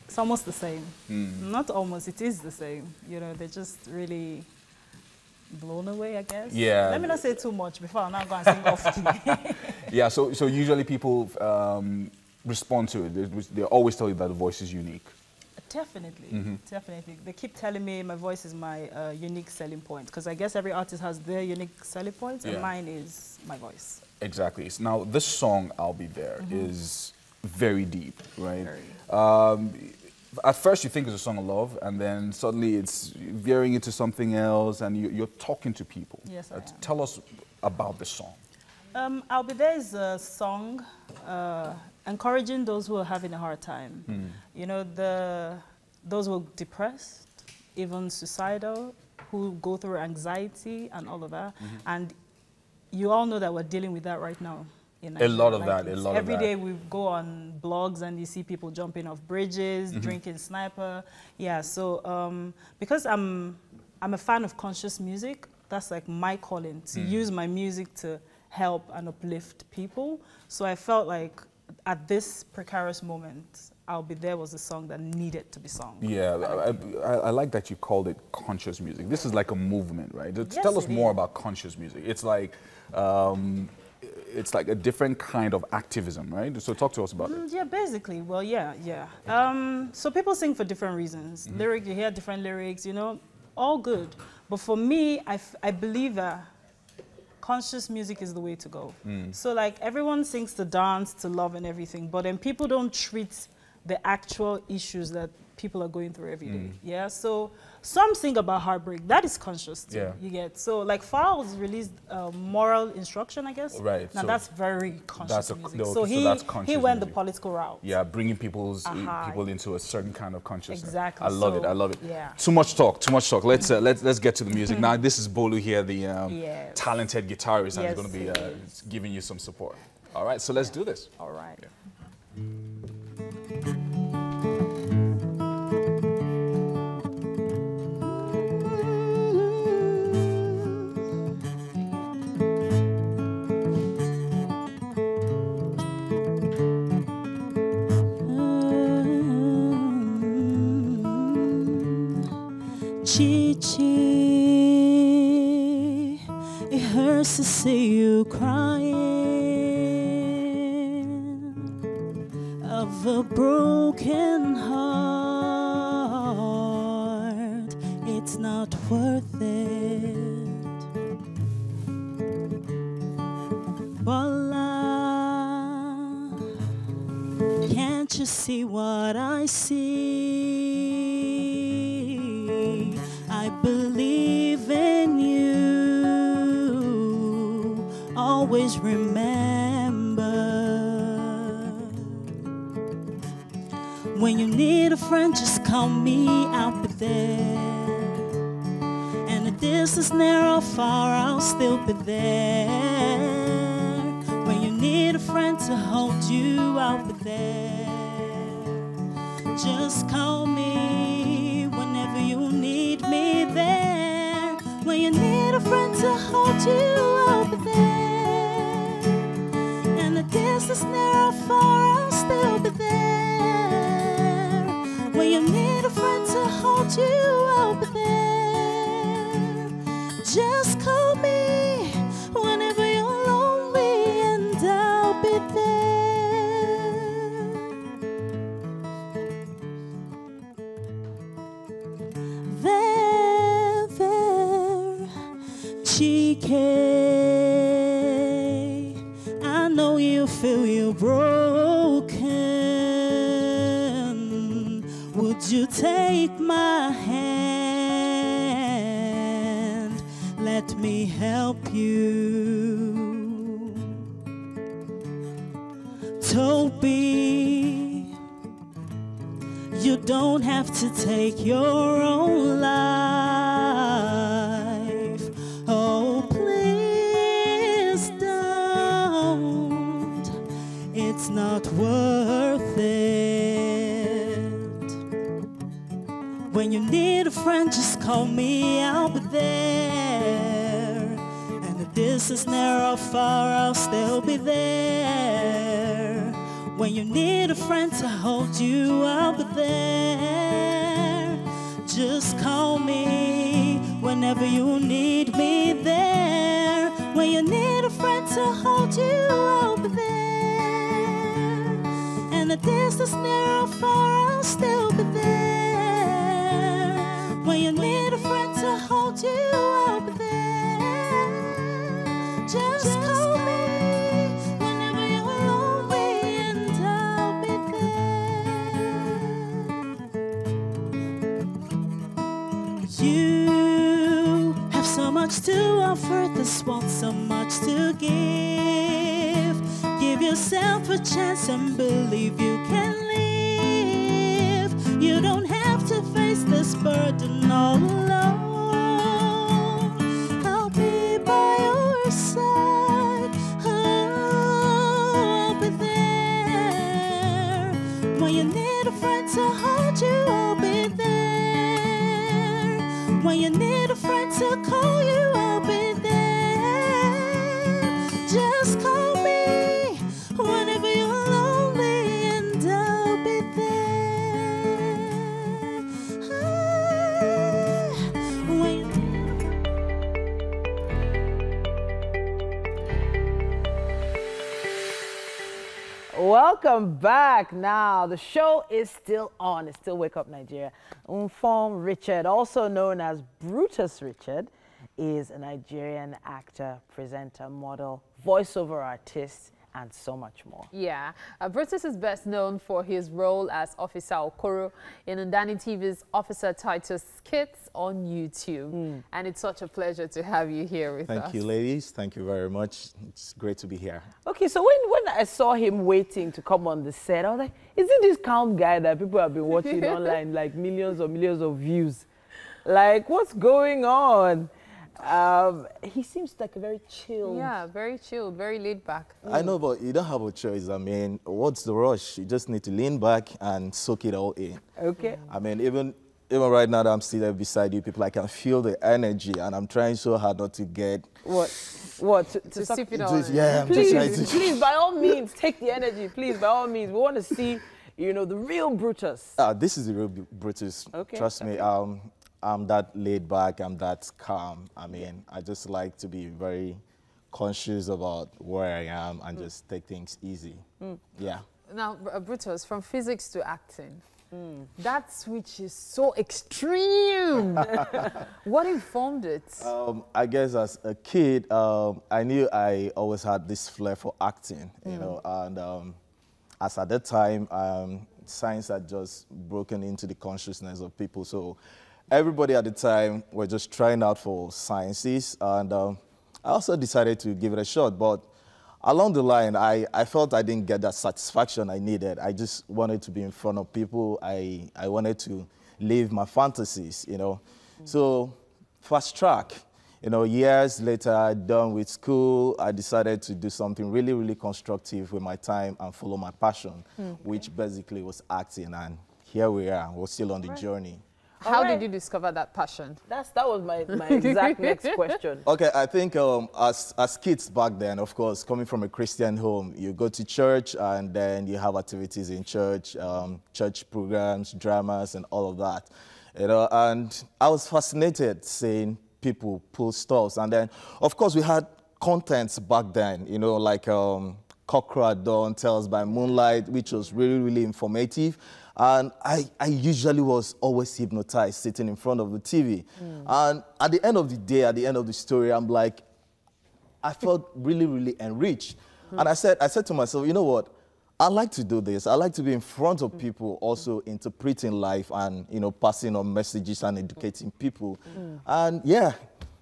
it's almost the same. Not almost, it is the same. They're just really blown away, I guess. Yeah. Let me not say too much before I'm not going to sing off key. Yeah, so usually people respond to it. They always tell you that the voice is unique. Definitely, definitely. They keep telling me my voice is my unique selling point, because I guess every artist has their unique selling points, and mine is my voice. Exactly. Now, this song, "I'll Be There," is very deep, right? At first, you think it's a song of love, and then suddenly it's veering into something else, and you're talking to people. Yes, I am. Tell us about the song. "I'll Be There" is a song encouraging those who are having a hard time. Those who are depressed, even suicidal, who go through anxiety and all of that. And you all know that we're dealing with that right now. A lot of that. Every day we go on blogs and you see people jumping off bridges, drinking sniper. Yeah, so because I'm a fan of conscious music, that's like my calling, to use my music to help and uplift people. So I felt like at this precarious moment, "I'll Be There" was a song that needed to be sung. Yeah, I like that you called it conscious music. This is like a movement, right? Tell us more about conscious music. It's like a different kind of activism, right? So talk to us about it. Yeah, basically. Well, yeah. So people sing for different reasons. You hear different lyrics, all good. But for me, I believe that conscious music is the way to go. So like everyone sings to dance, to love and everything, but then people don't treat the actual issues that people are going through every day. Yeah, so some sing about heartbreak. That is conscious too. Yeah. You get. So like Falz released moral instruction, I guess. Right. Now so that's very conscious music. So he went the political route. Yeah, bringing people into a certain kind of consciousness. Exactly. I love it. I love it. Yeah. Too much talk. Let's get to the music. Now this is Bolu here, the talented guitarist, and he's going to be giving you some support. All right. So let's do this. All right. Yeah. Chi, it hurts to see you crying of a broken heart. It's not worth it. Bola, can't you see what I see? I believe in you. Always remember, when you need a friend, just call me. I'll be there. And if this is near or far, I'll still be there. When you need a friend to hold you, I'll be there. Just call me whenever you need me there. When you need a friend to hold you, I'll be there. And the distance near or far, I'll still be there. When you need a friend to hold you, I'll be there. Just call me whenever you're lonely, and I'll be there. There, Chike, I know you feel you're broken. Would you take my hand? Let me help you. Toby, you don't have to take your own life. Oh, please don't. It's not worth it. When you need a friend, just call me. I'll be there. And if this is near or far, I'll still be there. When you need a friend to hold you, I'll be there. Just call me whenever you need me there. When you need a friend to hold you, I'll be there. And the distance near or far, I'll still be there. When you need a friend to hold you, I'll be there. Just call me whenever you're lonely, and I'll be there. You have so much to offer, this world so much to give. Give yourself a chance and believe you can live. You don't have to face this burden all alone. I'll be by your side. Oh, I'll be there. When you need a friend to hold you, I'll be there. When you need a friend to call you, I'll be there. Just call me whenever you're lonely, and I'll be there. Welcome back. Now, the show is still on. It's still Wake Up Nigeria. Umfong Richard, also known as Brutus Richard, is a Nigerian actor, presenter, model, voiceover artist, and so much more. Yeah, Brutus is best known for his role as Officer Okoro in Ndani TV's Officer Titus skits on YouTube. And it's such a pleasure to have you here with us. Thank you, ladies. Thank you very much. It's great to be here. Okay, so when I saw him waiting to come on the set, I was like, isn't this calm guy that people have been watching online, like millions of views? Like, what's going on? He seems like a very chilled. Yeah, very chilled, very laid back. I know, but you don't have a choice. I mean, what's the rush? You just need to lean back and soak it all in. Okay. I mean, even right now that I'm sitting beside you, people, I can feel the energy, and I'm trying so hard not to get... What? To sip it on? Yeah, please, I'm just please, by all means, take the energy. Please, by all means. We want to see, you know, the real Brutus. This is the real Brutus. Okay. Trust me. I'm that laid back, I'm that calm. I mean, I just like to be very conscious about where I am and just take things easy. Yeah. Now, Brutus, from physics to acting, that switch is so extreme. What informed it? I guess as a kid, I knew I always had this flair for acting, you know, and as at that time, science had just broken into the consciousness of people. So everybody at the time were just trying out for sciences, and I also decided to give it a shot. But along the line, I felt I didn't get that satisfaction I needed. I just wanted to be in front of people. I wanted to live my fantasies, you know. So fast track, you know, years later, done with school, I decided to do something really, really constructive with my time and follow my passion, which basically was acting. And here we are. We're still on the journey. How did you discover that passion? That was my exact next question. Okay, I think as kids back then, of course, coming from a Christian home, you go to church and then you have activities in church, church programs, dramas, and all of that. You know, and I was fascinated seeing people pull stuffs. And then, of course, we had contents back then, you know, like Cockroach at Dawn, Tales by Moonlight, which was really, really informative. And I usually was always hypnotized sitting in front of the TV. And at the end of the day, at the end of the story, I'm like, I felt really, really enriched. And I said to myself, you know what? I like to do this. I like to be in front of people, also interpreting life and, you know, passing on messages and educating people. And yeah.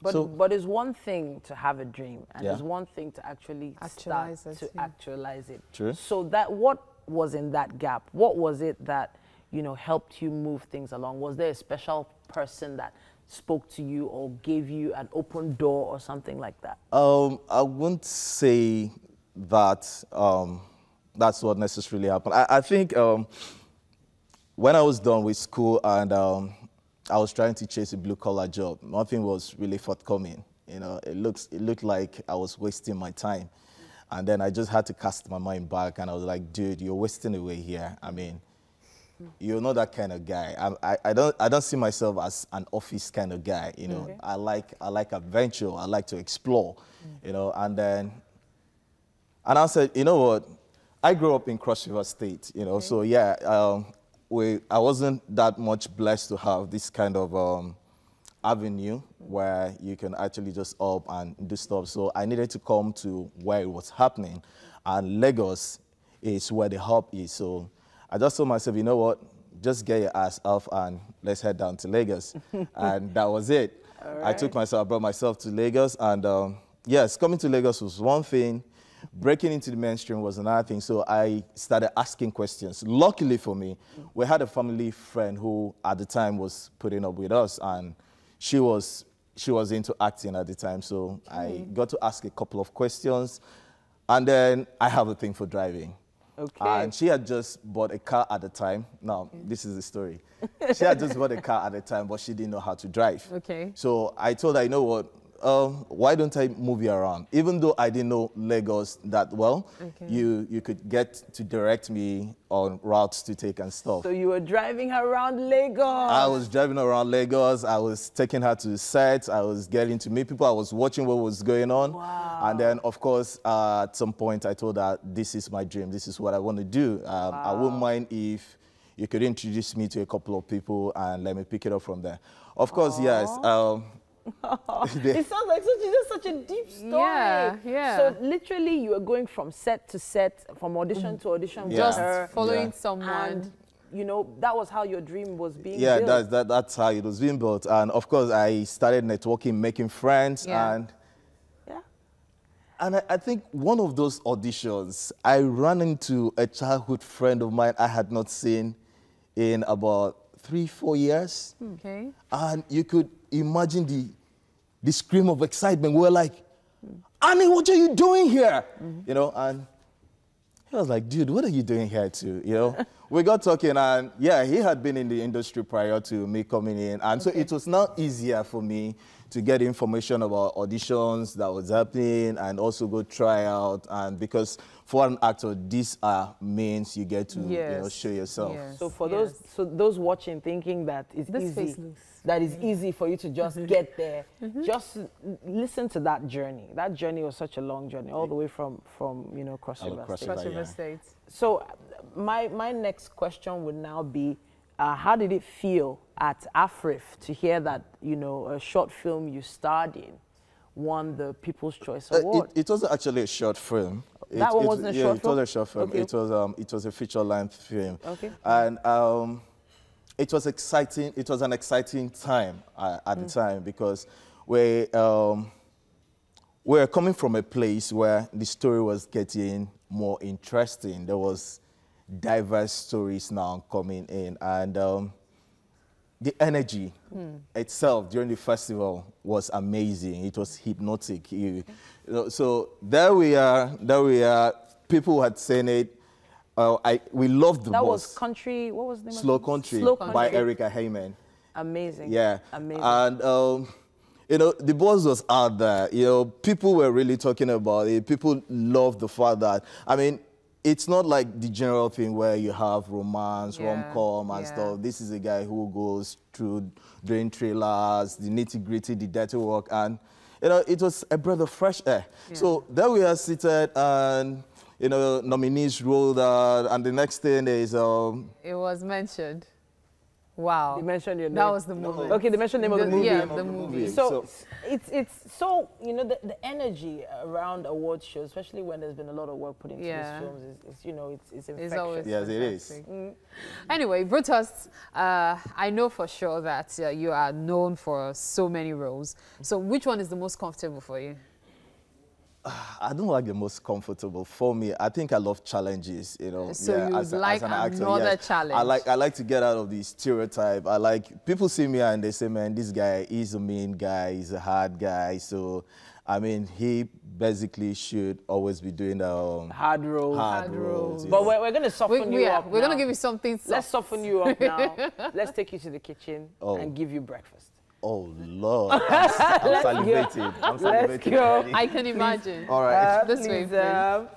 But it's one thing to have a dream, and it's one thing to actually actualize it. True. So what was in that gap? What was it that, you know, helped you move things along? Was there a special person that spoke to you or gave you an open door or something like that? I wouldn't say that that's what necessarily happened. I think when I was done with school and I was trying to chase a blue-collar job, nothing was really forthcoming. You know, it looked like I was wasting my time. And then I just had to cast my mind back, and I was like, dude, you're wasting away here. I mean, you're not that kind of guy. I don't see myself as an office kind of guy, you know. I like adventure, I like to explore, you know. And I said, you know what, I grew up in Cross River State, you know, so yeah, I wasn't that much blessed to have this kind of avenue where you can actually just up and do stuff. So I needed to come to where it was happening, and Lagos is where the hub is. So I just told myself, you know what, just get your ass off and let's head down to Lagos. And that was it. I brought myself to Lagos, and yes, coming to Lagos was one thing. Breaking into the mainstream was another thing, so I started asking questions. Luckily for me, we had a family friend who at the time was putting up with us, and she was into acting at the time, so I got to ask a couple of questions, and then I have a thing for driving. Okay. And she had just bought a car at the time. Now, this is the story. She had just bought a car at the time, but she didn't know how to drive. Okay. So I told her, you know what, why don't I move you around? Even though I didn't know Lagos that well, you could get to direct me on routes to take and stuff. So you were driving her around Lagos? I was driving around Lagos. I was taking her to sets. I was getting to meet people. I was watching what was going on. Wow. And then, of course, at some point, I told her, this is my dream. This is what I want to do. I wouldn't mind if you could introduce me to a couple of people and let me pick it up from there. Of course, yes. It sounds like such a deep story. Yeah. So literally you were going from set to set, from audition to audition with her. Following someone. And, you know, that was how your dream was being built. Yeah, that's how it was being built. And of course, I started networking, making friends. And I think one of those auditions, I ran into a childhood friend of mine I had not seen in about 3-4 years. Okay. And you could imagine the scream of excitement. We were like, Annie, what are you doing here? You know, and he was like, dude, what are you doing here too? You know, we got talking, and yeah, he had been in the industry prior to me coming in. And so it was now easier for me to get information about auditions that was happening and also go try out. And because for an actor, these are means you get to you know, show yourself. Yes. So for those watching thinking that it's easy, that is easy for you to just get there, just listen to that journey. That journey was such a long journey, all the way from you know, Cross River State. So my next question would now be, how did it feel at AFRIF to hear that, you know, a short film you starred in won the People's Choice Award? It wasn't actually a short film. That one wasn't a short film? It was a short film. Okay. It was a feature-length film. Okay. And it was exciting. It was an exciting time at the time, because we were coming from a place where the story was getting more interesting. There was diverse stories now coming in, and the energy itself during the festival was amazing. It was hypnotic. You know, so there we are. People had seen it. We loved the That bus. was Country, what was the name? Slow Country, by Erica Heyman. Amazing. Yeah. Amazing. And you know, the buzz was out there. You know, people were really talking about it. People loved the fact that, I mean, it's not like the general thing where you have romance, rom-com and stuff. This is a guy who goes through doing trailers, the nitty-gritty, the dirty work, and you know, it was a breath of fresh air. So there we are seated, and you know, nominees rolled out, and the next thing is it was mentioned. Wow. They mentioned your name. That was the movie. Okay, they mentioned the name of the movie. Yeah, the movie. So it's so, you know, the energy around award shows, especially when there's been a lot of work put into these films, is you know, it's infectious. It's always yes, it is. Anyway, Brutus, I know for sure that you are known for so many roles. So which one is the most comfortable for you? I don't like the most comfortable. For me, I think I love challenges, you know. So you would like as an actor, another challenge. I like to get out of the stereotype. I like, people see me and they say, man, this guy is a mean guy, he's a hard guy. So, I mean, he basically should always be doing the hard roles. Hard roles. But we're going to soften you up. We're going to give you something soft. Let's soften you up now. Let's take you to the kitchen and give you breakfast. Oh, Lord. I'm salivating. I'm salivating. Let's go. I can imagine. All right. This way, please.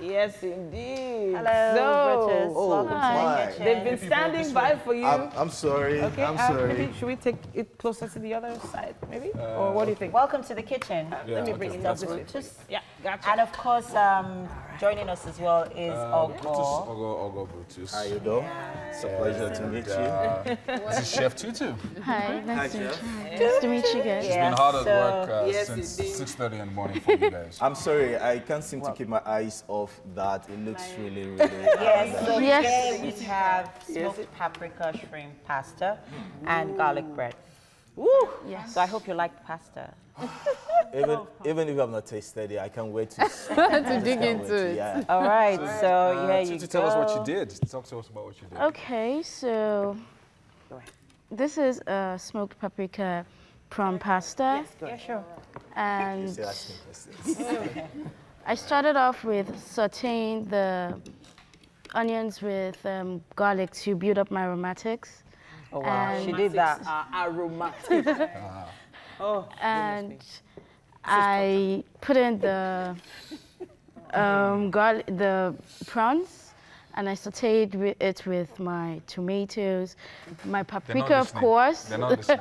Yes, indeed. Hello, Brutus. Welcome to the kitchen. They've been standing by for you. I'm sorry. Okay, I'm sorry. Maybe, should we take it closer to the other side, maybe? Or what do you think? Welcome to the kitchen. Let me bring it up this way. Yeah, gotcha. And of course, joining us as well is Ogo Brutus. How you doing? It's a pleasure to meet you. This is Chef Tutu. Hi, nice to meet you guys. It's been hard at work since 6:30 in the morning for you guys. I'm sorry, I can't seem to keep my eyes off that. It looks really, really Yes, so here we have smoked paprika shrimp pasta and garlic bread. Woo! Yes. So I hope you like the pasta. Even if I've not tasted it, I can't wait to to dig into it. Yeah. All right, so here you go. Tell us what you did. Talk to us about what you did. Okay, so this is a smoked paprika prawn pasta. Yeah, sure. And I started off with sauteing the onions with garlic to build up my aromatics. Oh, wow. She did that. Aromatic. And I put in the garlic, the prawns, and I sauteed it with my tomatoes, my paprika, of course. They're not listening.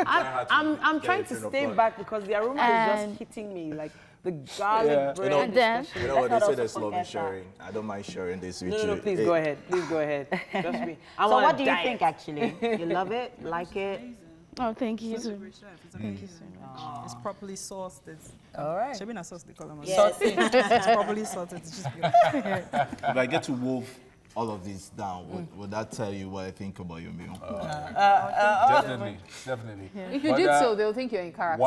I'm trying to stay back because the aroma is just hitting me. Like, the garlic bread. You know what they say, there's love in sharing. I don't mind sharing this with you. No, please go ahead. Please go ahead. Trust me. So what do you think, actually? You love it? Like it? Oh, thank you. Thank you so much. It's properly sauced. All right. Shabina sauce, they call them. Yes. It's properly salted. It's just beautiful. If I get to wolf all of this down, would that tell you what I think about your meal? Definitely. Yeah. If you did so, they'll think you're in character.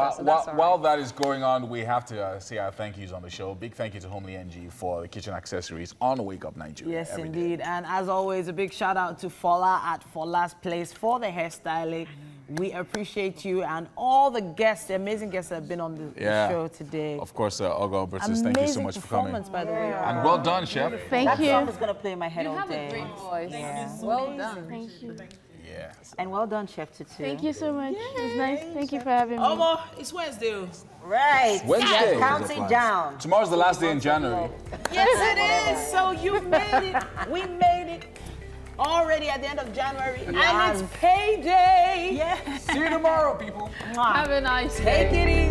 While that is going on, we have to say our thank yous on the show. Big thank you to Homely NG for the kitchen accessories on Wake Up Nigeria. Yes, indeed. And as always, a big shout out to Fola at Fola's Place for the hairstyling. We appreciate you and all the guests, the amazing guests that have been on the show today. Of course, Ogo Brutus, thank you so much for coming. By the way. And well done, Chef. Thank you. That song is going to play in my head all day. You have a great voice. Yeah. Well done. Thank you. Yeah. And well done, Chef Tutu. Thank you so much. It was nice. Thank you for having me. Omo, it's Wednesday. Right. Wednesday. Counting down. Tomorrow's the last day in January. Yes, it is. So you made it. We made it. Already at the end of January. Yes. And it's payday. Yes. See you tomorrow, people. Have a nice day. Take it easy.